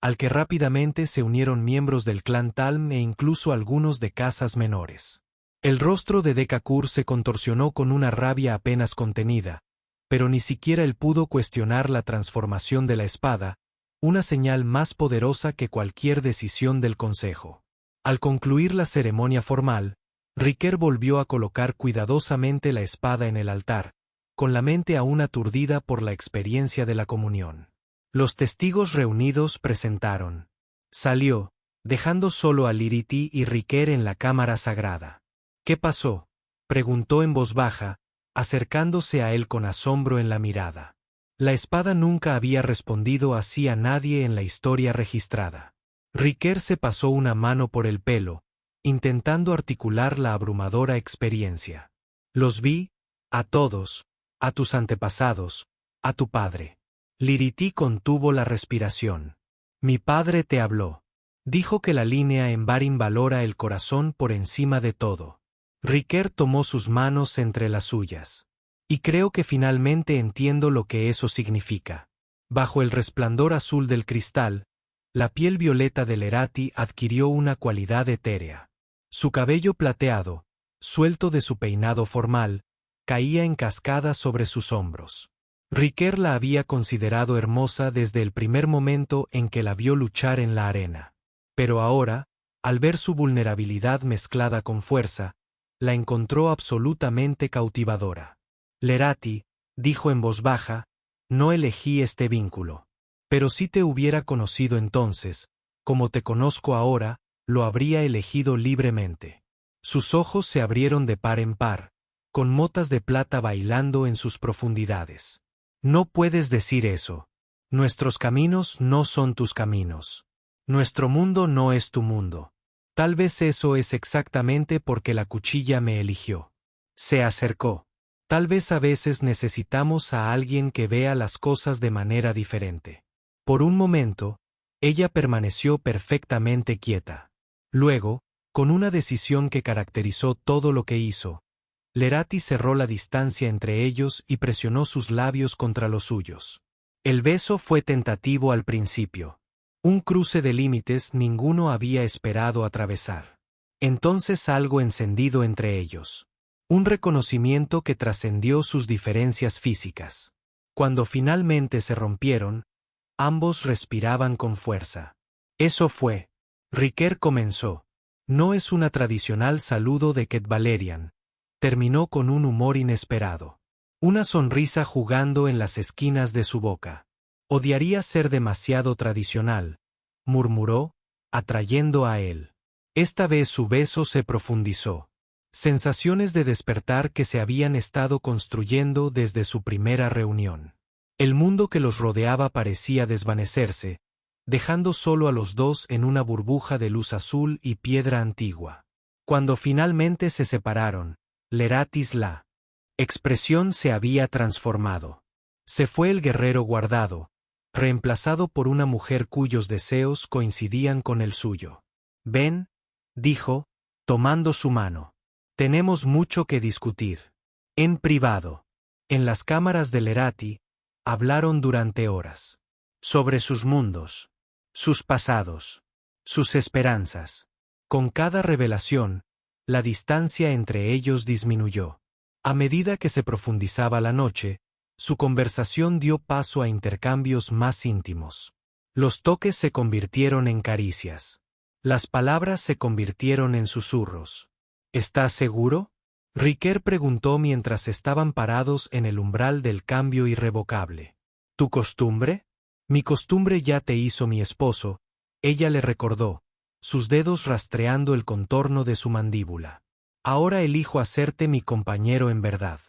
Speaker 1: al que rápidamente se unieron miembros del clan Talm e incluso algunos de casas menores. El rostro de Dekakur se contorsionó con una rabia apenas contenida, pero ni siquiera él pudo cuestionar la transformación de la espada, una señal más poderosa que cualquier decisión del consejo. Al concluir la ceremonia formal, Riker volvió a colocar cuidadosamente la espada en el altar, con la mente aún aturdida por la experiencia de la comunión. Los testigos reunidos presentaron. Salió, dejando solo a Liriti y Riker en la cámara sagrada. ¿Qué pasó?, preguntó en voz baja, acercándose a él con asombro en la mirada. La espada nunca había respondido así a nadie en la historia registrada. Riker se pasó una mano por el pelo, intentando articular la abrumadora experiencia. Los vi, a todos, a tus antepasados, a tu padre. Liriti contuvo la respiración. Mi padre te habló. Dijo que la línea en Varin valora el corazón por encima de todo. Riker tomó sus manos entre las suyas. Y creo que finalmente entiendo lo que eso significa. Bajo el resplandor azul del cristal, la piel violeta de Lerati adquirió una cualidad etérea. Su cabello plateado, suelto de su peinado formal, caía en cascada sobre sus hombros. Riker la había considerado hermosa desde el primer momento en que la vio luchar en la arena. Pero ahora, al ver su vulnerabilidad mezclada con fuerza, la encontró absolutamente cautivadora. Lerati, dijo en voz baja, no elegí este vínculo. Pero si te hubiera conocido entonces, como te conozco ahora, lo habría elegido libremente. Sus ojos se abrieron de par en par, con motas de plata bailando en sus profundidades. No puedes decir eso. Nuestros caminos no son tus caminos. Nuestro mundo no es tu mundo. Tal vez eso es exactamente porque la cuchilla me eligió. Se acercó. Tal vez a veces necesitamos a alguien que vea las cosas de manera diferente. Por un momento, ella permaneció perfectamente quieta. Luego, con una decisión que caracterizó todo lo que hizo, Lerati cerró la distancia entre ellos y presionó sus labios contra los suyos. El beso fue tentativo al principio. Un cruce de límites ninguno había esperado atravesar. Entonces algo encendido entre ellos. Un reconocimiento que trascendió sus diferencias físicas. Cuando finalmente se rompieron, ambos respiraban con fuerza. Eso fue. Riker comenzó. No es una tradicional saludo de Ket Valerian. Terminó con un humor inesperado. Una sonrisa jugando en las esquinas de su boca. Odiaría ser demasiado tradicional, murmuró, atrayendo a él. Esta vez su beso se profundizó. Sensaciones de despertar que se habían estado construyendo desde su primera reunión. El mundo que los rodeaba parecía desvanecerse, dejando solo a los dos en una burbuja de luz azul y piedra antigua. Cuando finalmente se separaron, Leratis la expresión se había transformado. Se fue el guerrero guardado, reemplazado por una mujer cuyos deseos coincidían con el suyo. Ven, dijo, tomando su mano. Tenemos mucho que discutir. En privado. En las cámaras de Lerati, hablaron durante horas. Sobre sus mundos, sus pasados, sus esperanzas. Con cada revelación, la distancia entre ellos disminuyó. A medida que se profundizaba la noche, su conversación dio paso a intercambios más íntimos. Los toques se convirtieron en caricias. Las palabras se convirtieron en susurros. ¿Estás seguro? Riker preguntó mientras estaban parados en el umbral del cambio irrevocable. ¿Tu costumbre? Mi costumbre ya te hizo mi esposo, ella le recordó, sus dedos rastreando el contorno de su mandíbula. Ahora elijo hacerte mi compañero en verdad.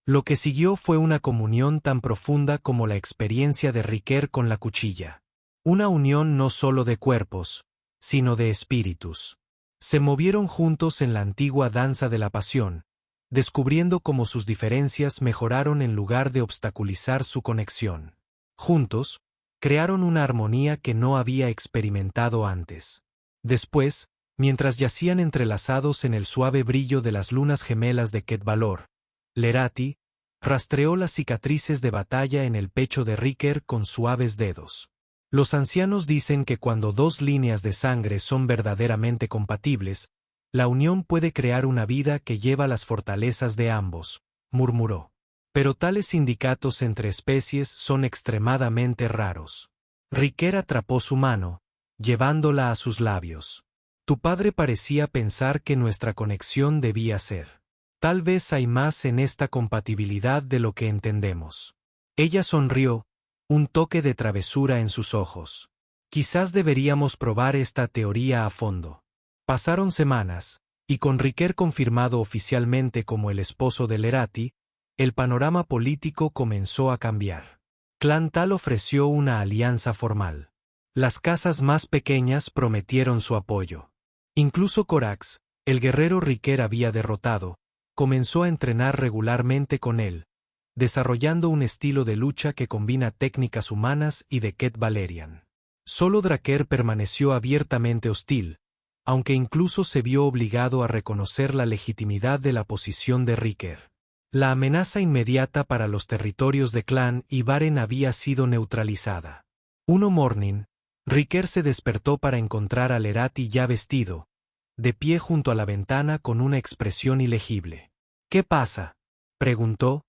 Speaker 1: Lo que siguió fue una comunión tan profunda como la experiencia de Riker con la cuchilla. Una unión no solo de cuerpos, sino de espíritus. Se movieron juntos en la antigua danza de la pasión, descubriendo cómo sus diferencias mejoraron en lugar de obstaculizar su conexión. Juntos, crearon una armonía que no había experimentado antes. Después, mientras yacían entrelazados en el suave brillo de las lunas gemelas de Ket Valor, Lerati rastreó las cicatrices de batalla en el pecho de Riker con suaves dedos. Los ancianos dicen que cuando dos líneas de sangre son verdaderamente compatibles, la unión puede crear una vida que lleva las fortalezas de ambos, murmuró. Pero tales sindicatos entre especies son extremadamente raros. Riker atrapó su mano, llevándola a sus labios. Tu padre parecía pensar que nuestra conexión debía ser. Tal vez hay más en esta compatibilidad de lo que entendemos. Ella sonrió, un toque de travesura en sus ojos. Quizás deberíamos probar esta teoría a fondo. Pasaron semanas, y con Riker confirmado oficialmente como el esposo de Lerati, el panorama político comenzó a cambiar. Clan Tal ofreció una alianza formal. Las casas más pequeñas prometieron su apoyo. Incluso Corax, el guerrero Riker había derrotado, comenzó a entrenar regularmente con él, desarrollando un estilo de lucha que combina técnicas humanas y de Ket Valerian. Solo Draker permaneció abiertamente hostil, aunque incluso se vio obligado a reconocer la legitimidad de la posición de Riker. La amenaza inmediata para los territorios de Clan y Baren había sido neutralizada. Uno morning, Riker se despertó para encontrar a Lerati ya vestido, de pie junto a la ventana con una expresión ilegible. ¿Qué pasa?, preguntó,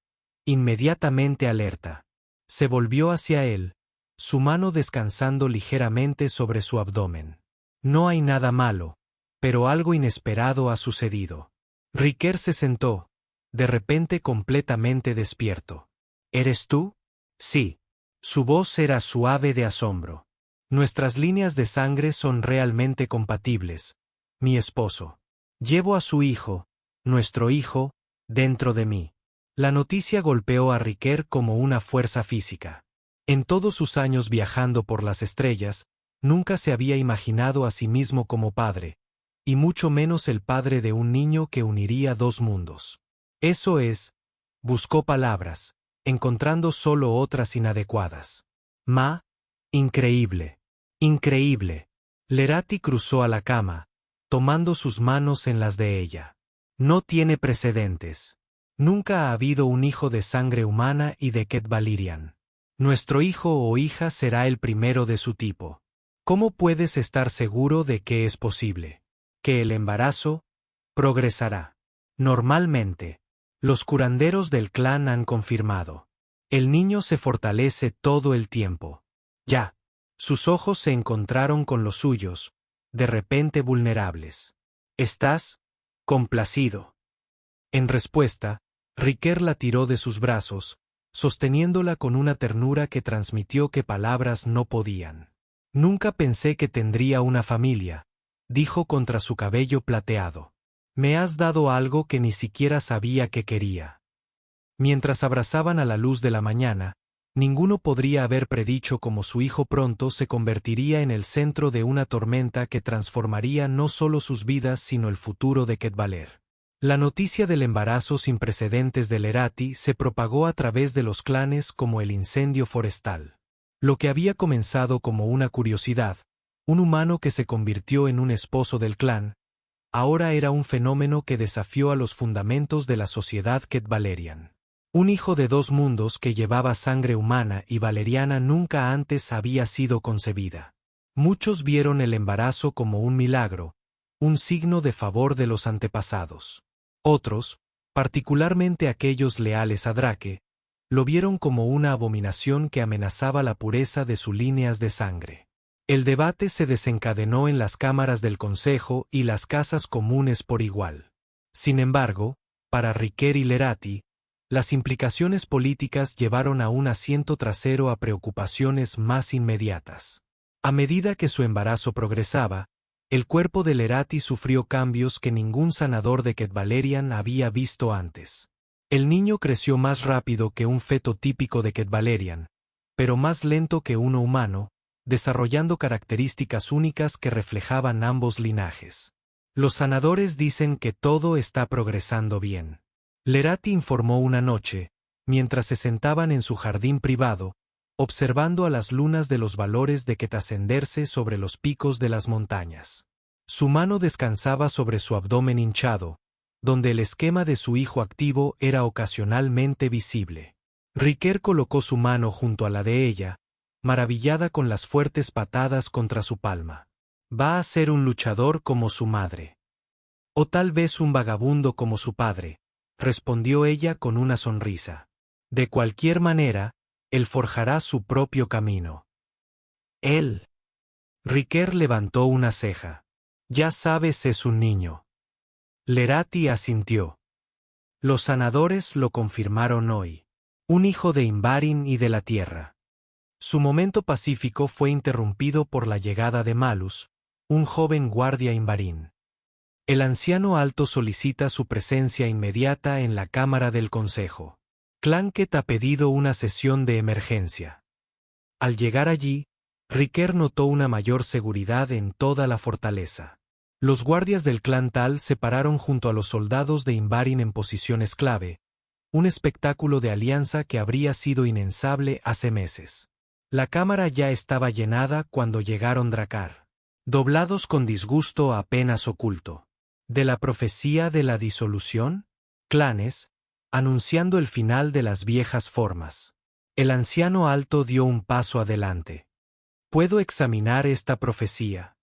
Speaker 1: inmediatamente alerta. Se volvió hacia él, su mano descansando ligeramente sobre su abdomen. No hay nada malo, pero algo inesperado ha sucedido. Riker se sentó, de repente completamente despierto. ¿Eres tú? Sí. Su voz era suave de asombro. Nuestras líneas de sangre son realmente compatibles, mi esposo. Llevo a su hijo, nuestro hijo, dentro de mí. La noticia golpeó a Riker como una fuerza física. En todos sus años viajando por las estrellas, nunca se había imaginado a sí mismo como padre, y mucho menos el padre de un niño que uniría dos mundos. Eso es, buscó palabras, encontrando solo otras inadecuadas. Increíble. Increíble. Lerati cruzó a la cama, tomando sus manos en las de ella. No tiene precedentes. Nunca ha habido un hijo de sangre humana y de Ket Valerian. Nuestro hijo o hija será el primero de su tipo. ¿Cómo puedes estar seguro de que es posible? Que el embarazo progresará. Normalmente, los curanderos del clan han confirmado. El niño se fortalece todo el tiempo. Ya. Sus ojos se encontraron con los suyos, de repente vulnerables. ¿Estás complacido? En respuesta, Riquer la tiró de sus brazos, sosteniéndola con una ternura que transmitió que palabras no podían. Nunca pensé que tendría una familia, dijo contra su cabello plateado. Me has dado algo que ni siquiera sabía que quería. Mientras abrazaban a la luz de la mañana, ninguno podría haber predicho cómo su hijo pronto se convertiría en el centro de una tormenta que transformaría no solo sus vidas sino el futuro de Ket Valer. La noticia del embarazo sin precedentes de Lerati se propagó a través de los clanes como el incendio forestal. Lo que había comenzado como una curiosidad, un humano que se convirtió en un esposo del clan, ahora era un fenómeno que desafió a los fundamentos de la sociedad Ket Valerian. Un hijo de dos mundos que llevaba sangre humana y valeriana nunca antes había sido concebida. Muchos vieron el embarazo como un milagro, un signo de favor de los antepasados. Otros, particularmente aquellos leales a Drake, lo vieron como una abominación que amenazaba la pureza de sus líneas de sangre. El debate se desencadenó en las cámaras del consejo y las casas comunes por igual. Sin embargo, para Riquer y Lerati, las implicaciones políticas llevaron a un asiento trasero a preocupaciones más inmediatas. A medida que su embarazo progresaba, el cuerpo de Lerati sufrió cambios que ningún sanador de Ket Valerian había visto antes. El niño creció más rápido que un feto típico de Ket Valerian, pero más lento que uno humano, desarrollando características únicas que reflejaban ambos linajes. Los sanadores dicen que todo está progresando bien. Lerati informó una noche, mientras se sentaban en su jardín privado, observando a las lunas de los valores de Ket ascenderse sobre los picos de las montañas. Su mano descansaba sobre su abdomen hinchado, donde el esquema de su hijo activo era ocasionalmente visible. Riquer colocó su mano junto a la de ella, maravillada con las fuertes patadas contra su palma. Va a ser un luchador como su madre. O tal vez un vagabundo como su padre, respondió ella con una sonrisa. De cualquier manera, él forjará su propio camino. Él. Riquer levantó una ceja. Ya sabes, es un niño. Lerati asintió. Los sanadores lo confirmaron hoy. Un hijo de Imbarin y de la tierra. Su momento pacífico fue interrumpido por la llegada de Malus, un joven guardia Imbarín. El anciano alto solicita su presencia inmediata en la cámara del consejo. Clan Ket ha pedido una sesión de emergencia. Al llegar allí, Riquer notó una mayor seguridad en toda la fortaleza. Los guardias del clan Tal se pararon junto a los soldados de Imbarin en posiciones clave, un espectáculo de alianza que habría sido inensable hace meses. La cámara ya estaba llenada cuando llegaron Drakkar. Doblados con disgusto apenas oculto. ¿De la profecía de la disolución? Clanes, anunciando el final de las viejas formas. El anciano alto dio un paso adelante. ¿Puedo examinar esta profecía?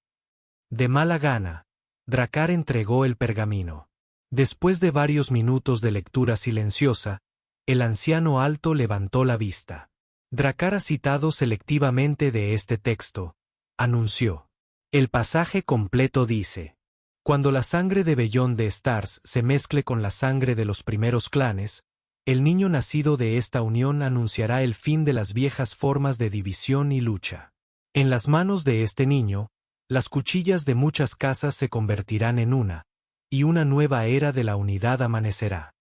Speaker 1: De mala gana, Drakkar entregó el pergamino. Después de varios minutos de lectura silenciosa, el anciano alto levantó la vista. Drakkar ha citado selectivamente de este texto, anunció. El pasaje completo dice: cuando la sangre de Beyond the Stars se mezcle con la sangre de los primeros clanes, el niño nacido de esta unión anunciará el fin de las viejas formas de división y lucha. En las manos de este niño, las cuchillas de muchas casas se convertirán en una, y una nueva era de la unidad amanecerá.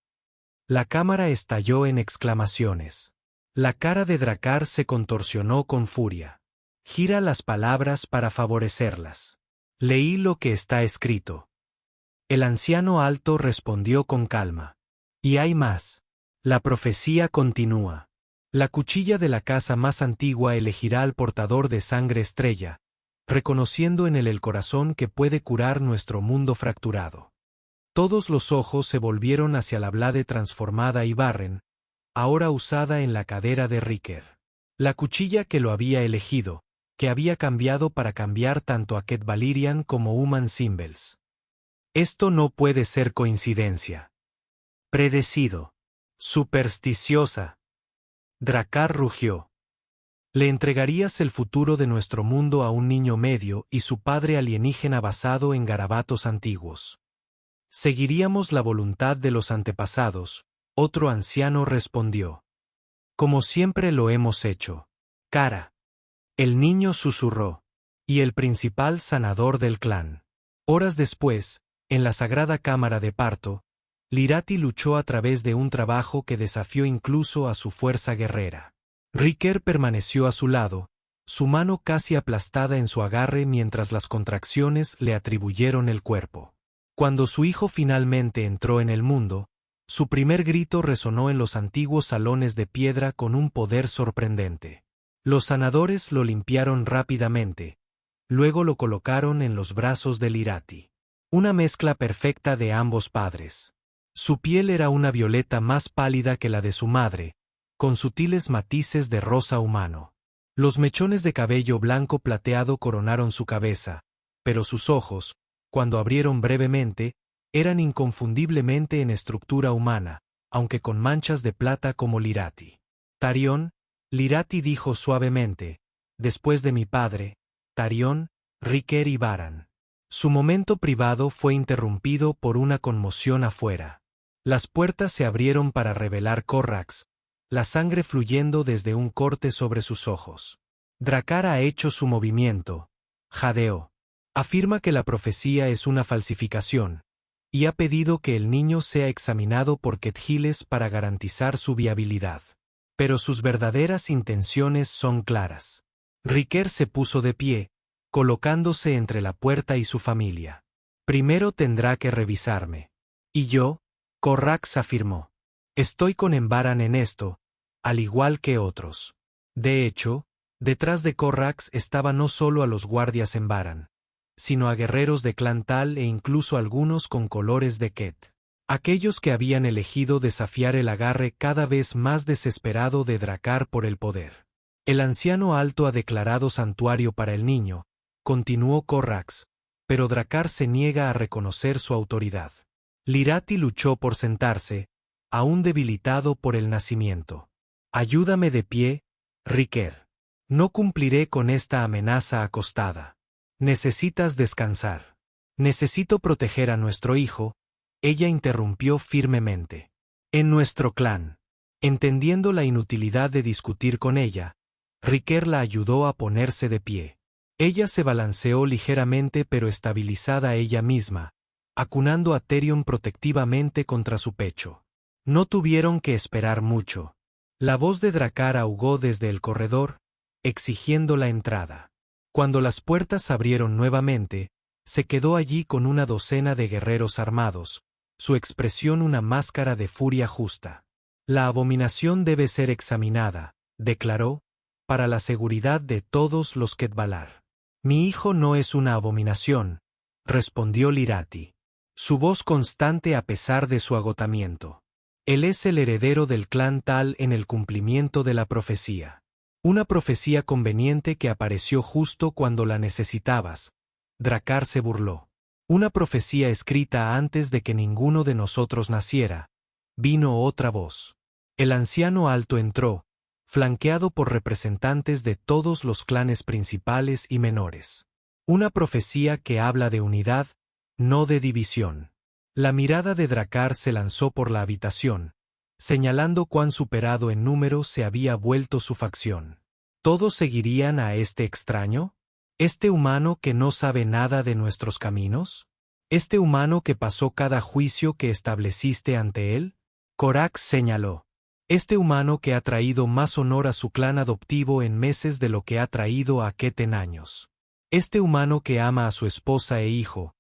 Speaker 1: La cámara estalló en exclamaciones. La cara de Drakkar se contorsionó con furia. Gira las palabras para favorecerlas. Leí lo que está escrito. El anciano alto respondió con calma. Y hay más. La profecía continúa. La cuchilla de la casa más antigua elegirá al portador de sangre estrella, reconociendo en él el corazón que puede curar nuestro mundo fracturado. Todos los ojos se volvieron hacia la blade transformada y Barren, ahora usada en la cadera de Riker. La cuchilla que lo había elegido, que había cambiado para cambiar tanto a Ked Valirian como Human Symbols. Esto no puede ser coincidencia. Predecido. Supersticiosa. Drakkar rugió. ¿Le entregarías el futuro de nuestro mundo a un niño medio y su padre alienígena basado en garabatos antiguos? ¿Seguiríamos la voluntad de los antepasados? Otro anciano respondió. Como siempre lo hemos hecho. Cara. El niño susurró. Y el principal sanador del clan. Horas después, en la sagrada cámara de parto, Lirathi luchó a través de un trabajo que desafió incluso a su fuerza guerrera. Riker permaneció a su lado, su mano casi aplastada en su agarre mientras las contracciones le atribuyeron el cuerpo. Cuando su hijo finalmente entró en el mundo, su primer grito resonó en los antiguos salones de piedra con un poder sorprendente. Los sanadores lo limpiaron rápidamente, luego lo colocaron en los brazos de Lirathi. Una mezcla perfecta de ambos padres. Su piel era una violeta más pálida que la de su madre, con sutiles matices de rosa humano. Los mechones de cabello blanco plateado coronaron su cabeza, pero sus ojos, cuando abrieron brevemente, eran inconfundiblemente en estructura humana, aunque con manchas de plata como Lirathi. Tarion, Lirathi dijo suavemente, después de mi padre, Tarion, Riker y Baran. Su momento privado fue interrumpido por una conmoción afuera. Las puertas se abrieron para revelar Korrax, la sangre fluyendo desde un corte sobre sus ojos. Drakkar ha hecho su movimiento, jadeó. Afirma que la profecía es una falsificación, y ha pedido que el niño sea examinado por Kethiles para garantizar su viabilidad. Pero sus verdaderas intenciones son claras. Riker se puso de pie, colocándose entre la puerta y su familia. Primero tendrá que revisarme. Y yo, Korrax afirmó. Estoy con Embaran en esto, al igual que otros. De hecho, detrás de Korrax estaba no solo a los guardias Embaran, sino a guerreros de clan Tal e incluso algunos con colores de Ket. Aquellos que habían elegido desafiar el agarre cada vez más desesperado de Drakkar por el poder. El anciano alto ha declarado santuario para el niño, continuó Korrax, pero Drakkar se niega a reconocer su autoridad. Lirathi luchó por sentarse, aún debilitado por el nacimiento. Ayúdame de pie, Riker. No cumpliré con esta amenaza acostada. Necesitas descansar. Necesito proteger a nuestro hijo, ella interrumpió firmemente. En nuestro clan. Entendiendo la inutilidad de discutir con ella, Riker la ayudó a ponerse de pie. Ella se balanceó ligeramente pero estabilizada ella misma, acunando a Therion protectivamente contra su pecho. No tuvieron que esperar mucho. La voz de Drakkar ahogó desde el corredor, exigiendo la entrada. Cuando las puertas abrieron nuevamente, se quedó allí con una docena de guerreros armados, su expresión una máscara de furia justa. La abominación debe ser examinada, declaró, para la seguridad de todos los Ked Valar. Mi hijo no es una abominación, respondió Lirathi. Su voz constante a pesar de su agotamiento. Él es el heredero del clan Tal en el cumplimiento de la profecía. Una profecía conveniente que apareció justo cuando la necesitabas. Drakkar se burló. Una profecía escrita antes de que ninguno de nosotros naciera. Vino otra voz. El anciano alto entró, flanqueado por representantes de todos los clanes principales y menores. Una profecía que habla de unidad, no de división. La mirada de Drakkar se lanzó por la habitación, señalando cuán superado en número se había vuelto su facción. ¿Todos seguirían a este extraño? ¿Este humano que no sabe nada de nuestros caminos? ¿Este humano que pasó cada juicio que estableciste ante él? Korrax señaló. Este humano que ha traído más honor a su clan adoptivo en meses de lo que ha traído a Ket en años. Este humano que ama a su esposa e hijo,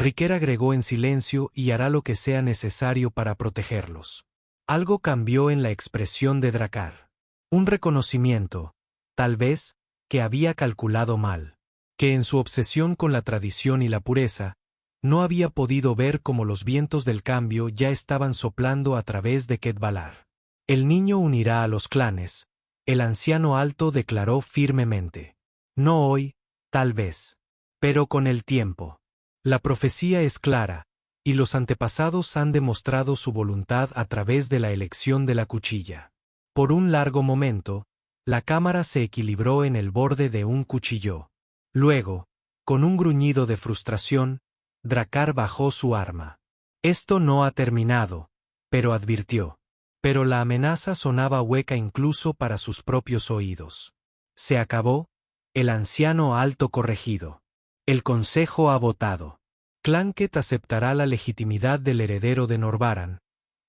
Speaker 1: Riker agregó en silencio y hará lo que sea necesario para protegerlos. Algo cambió en la expresión de Drakkar. Un reconocimiento, tal vez, que había calculado mal. Que en su obsesión con la tradición y la pureza, no había podido ver cómo los vientos del cambio ya estaban soplando a través de Keth Valar. El niño unirá a los clanes, el anciano alto declaró firmemente. No hoy, tal vez. Pero con el tiempo. La profecía es clara, y los antepasados han demostrado su voluntad a través de la elección de la cuchilla. Por un largo momento, la cámara se equilibró en el borde de un cuchillo. Luego, con un gruñido de frustración, Drakkar bajó su arma. Esto no ha terminado, pero advirtió. Pero la amenaza sonaba hueca incluso para sus propios oídos. Se acabó, el anciano alto corregido. El consejo ha votado. Clan Kett aceptará la legitimidad del heredero de Norvaran,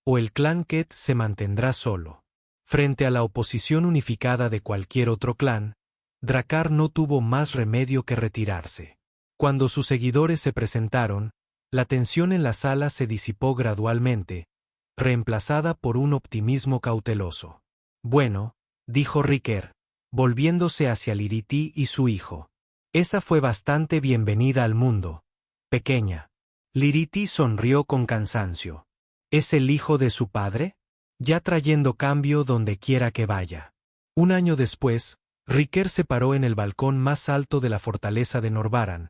Speaker 1: o el clan Kett se mantendrá solo. Frente a la oposición unificada de cualquier otro clan, Drakkar no tuvo más remedio que retirarse. Cuando sus seguidores se presentaron, la tensión en la sala se disipó gradualmente, reemplazada por un optimismo cauteloso. Bueno, dijo Riker, volviéndose hacia Liriti y su hijo. Esa fue bastante bienvenida al mundo, pequeña. Liriti sonrió con cansancio. ¿Es el hijo de su padre? Ya trayendo cambio donde quiera que vaya. Un año después, Riker se paró en el balcón más alto de la fortaleza de Norvaran,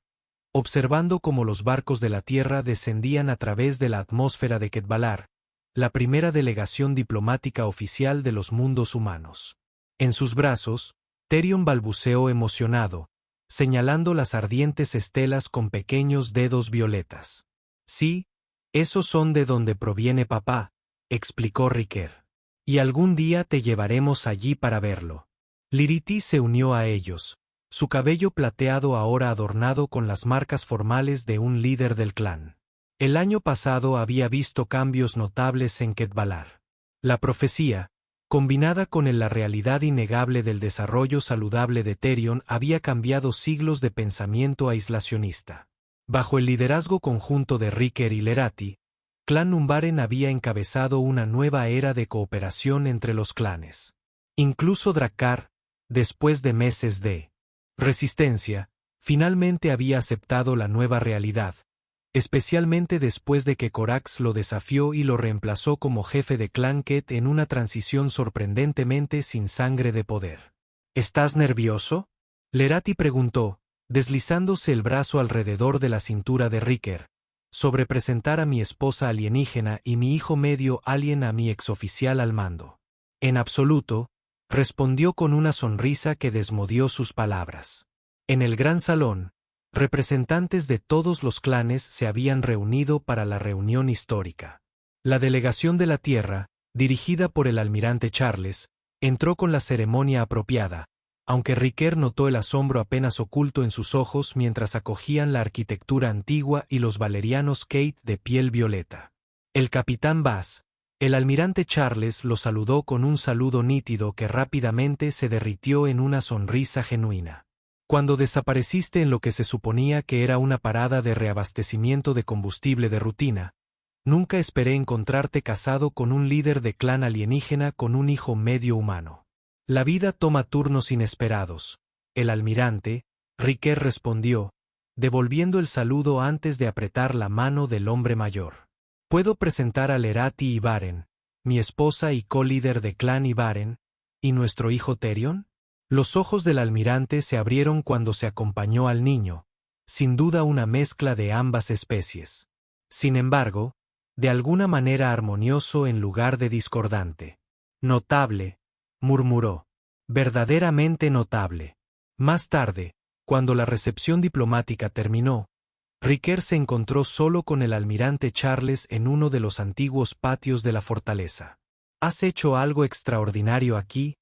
Speaker 1: observando cómo los barcos de la tierra descendían a través de la atmósfera de Keth Valar, la primera delegación diplomática oficial de los mundos humanos. En sus brazos, Therion balbuceó emocionado, señalando las ardientes estelas con pequeños dedos violetas. Sí, esos son de donde proviene papá, explicó Riker. Y algún día te llevaremos allí para verlo. Liriti se unió a ellos, su cabello plateado ahora adornado con las marcas formales de un líder del clan. El año pasado había visto cambios notables en Keth Valar. La profecía, combinada con la realidad innegable del desarrollo saludable de Therion, había cambiado siglos de pensamiento aislacionista. Bajo el liderazgo conjunto de Riker y Lerati, Clan Numbaren había encabezado una nueva era de cooperación entre los clanes. Incluso Drakkar, después de meses de resistencia, finalmente había aceptado la nueva realidad, especialmente después de que Corax lo desafió y lo reemplazó como jefe de Clan Kett en una transición sorprendentemente sin sangre de poder. ¿Estás nervioso? Lerati preguntó, deslizándose el brazo alrededor de la cintura de Riker, sobre presentar a mi esposa alienígena y mi hijo medio alien a mi exoficial al mando. En absoluto, respondió con una sonrisa que desmodió sus palabras. En el gran salón, representantes de todos los clanes se habían reunido para la reunión histórica. La delegación de la Tierra, dirigida por el almirante Charles, entró con la ceremonia apropiada, aunque Riker notó el asombro apenas oculto en sus ojos mientras acogían la arquitectura antigua y los valerianos Kate de piel violeta. El capitán Bass, el almirante Charles, lo saludó con un saludo nítido que rápidamente se derritió en una sonrisa genuina. Cuando desapareciste en lo que se suponía que era una parada de reabastecimiento de combustible de rutina, nunca esperé encontrarte casado con un líder de clan alienígena con un hijo medio humano. La vida toma turnos inesperados. El almirante, Riker respondió, devolviendo el saludo antes de apretar la mano del hombre mayor. ¿Puedo presentar a Lerati Ibaren, mi esposa y co-líder de clan Ibaren, y nuestro hijo Therion? Los ojos del almirante se abrieron cuando se acompañó al niño, sin duda una mezcla de ambas especies. Sin embargo, de alguna manera armonioso en lugar de discordante. Notable, murmuró. Verdaderamente notable. Más tarde, cuando la recepción diplomática terminó, Riker se encontró solo con el almirante Charles en uno de los antiguos patios de la fortaleza. ¿Has hecho algo extraordinario aquí,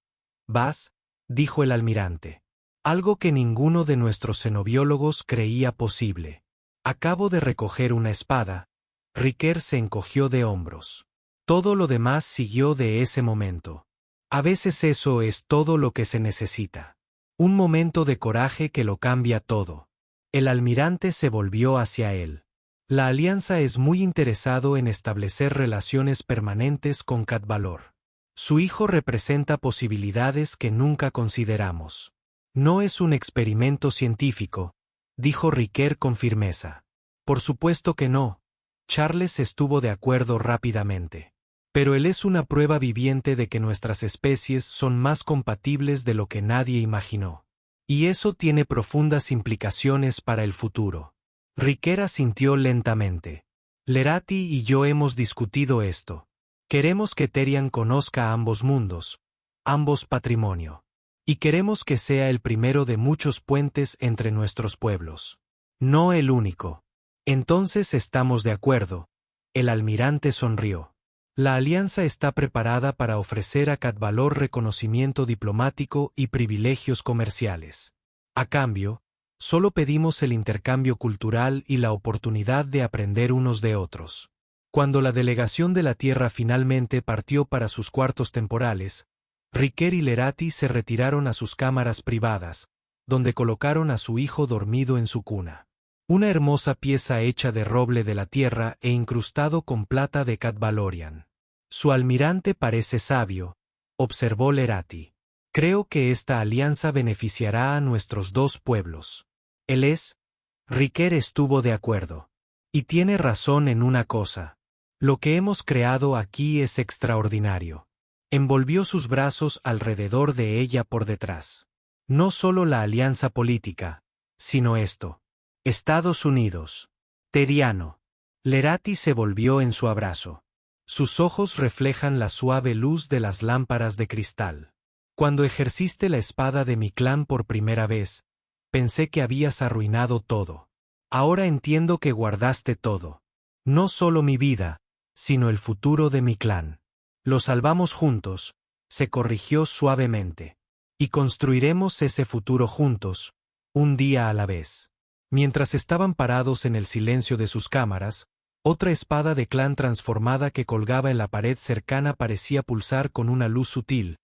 Speaker 1: Bass?, dijo el almirante. Algo que ninguno de nuestros xenobiólogos creía posible. Acabo de recoger una espada. Riker se encogió de hombros. Todo lo demás siguió de ese momento. A veces eso es todo lo que se necesita. Un momento de coraje que lo cambia todo. El almirante se volvió hacia él. La alianza es muy interesado en establecer relaciones permanentes con Cadvalor. Su hijo representa posibilidades que nunca consideramos. No es un experimento científico, dijo Riquer con firmeza. Por supuesto que no. Charles estuvo de acuerdo rápidamente. Pero él es una prueba viviente de que nuestras especies son más compatibles de lo que nadie imaginó. Y eso tiene profundas implicaciones para el futuro. Riquer asintió lentamente. Lerati y yo hemos discutido esto. Queremos que Therian conozca ambos mundos, ambos patrimonio. Y queremos que sea el primero de muchos puentes entre nuestros pueblos. No el único. Entonces estamos de acuerdo. El almirante sonrió. La alianza está preparada para ofrecer a Cadvalor reconocimiento diplomático y privilegios comerciales. A cambio, solo pedimos el intercambio cultural y la oportunidad de aprender unos de otros. Cuando la delegación de la Tierra finalmente partió para sus cuartos temporales, Riquer y Lerati se retiraron a sus cámaras privadas, donde colocaron a su hijo dormido en su cuna. Una hermosa pieza hecha de roble de la Tierra e incrustado con plata de Cadvalorian. Su almirante parece sabio, observó Lerati. Creo que esta alianza beneficiará a nuestros dos pueblos. Él es. Riquer estuvo de acuerdo. Y tiene razón en una cosa. Lo que hemos creado aquí es extraordinario. Envolvió sus brazos alrededor de ella por detrás. No solo la alianza política, sino esto. Estados Unidos. Theriano. Lerati se volvió en su abrazo. Sus ojos reflejan la suave luz de las lámparas de cristal. Cuando ejerciste la espada de mi clan por primera vez, pensé que habías arruinado todo. Ahora entiendo que guardaste todo. No solo mi vida, sino el futuro de mi clan. Lo salvamos juntos, se corrigió suavemente. Y construiremos ese futuro juntos, un día a la vez. Mientras estaban parados en el silencio de sus cámaras, otra espada de clan transformada que colgaba en la pared cercana parecía pulsar con una luz sutil,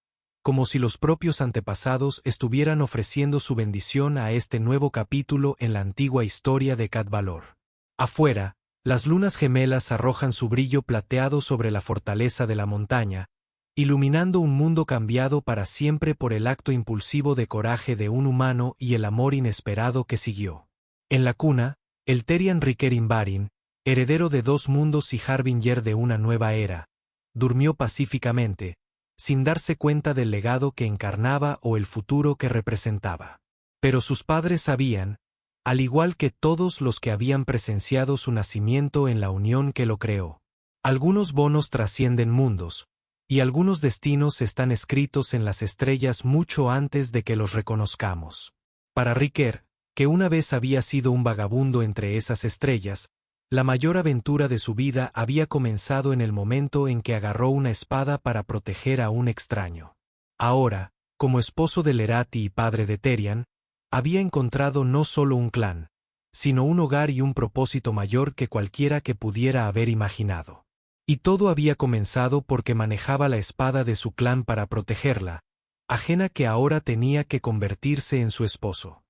Speaker 1: como si los propios antepasados estuvieran ofreciendo su bendición a este nuevo capítulo en la antigua historia de Cadvalor. Afuera, las lunas gemelas arrojan su brillo plateado sobre la fortaleza de la montaña, iluminando un mundo cambiado para siempre por el acto impulsivo de coraje de un humano y el amor inesperado que siguió. En la cuna, el Therian Riquer Imbarin, heredero de dos mundos y harbinger de una nueva era, durmió pacíficamente, sin darse cuenta del legado que encarnaba o el futuro que representaba. Pero sus padres sabían, al igual que todos los que habían presenciado su nacimiento en la unión que lo creó. Algunos bonos trascienden mundos, y algunos destinos están escritos en las estrellas mucho antes de que los reconozcamos. Para Riquer, que una vez había sido un vagabundo entre esas estrellas, la mayor aventura de su vida había comenzado en el momento en que agarró una espada para proteger a un extraño. Ahora, como esposo de Lerati y padre de Therian, había encontrado no solo un clan, sino un hogar y un propósito mayor que cualquiera que pudiera haber imaginado. Y todo había comenzado porque manejaba la espada de su clan para protegerla, ajena que ahora tenía que convertirse en su esposo.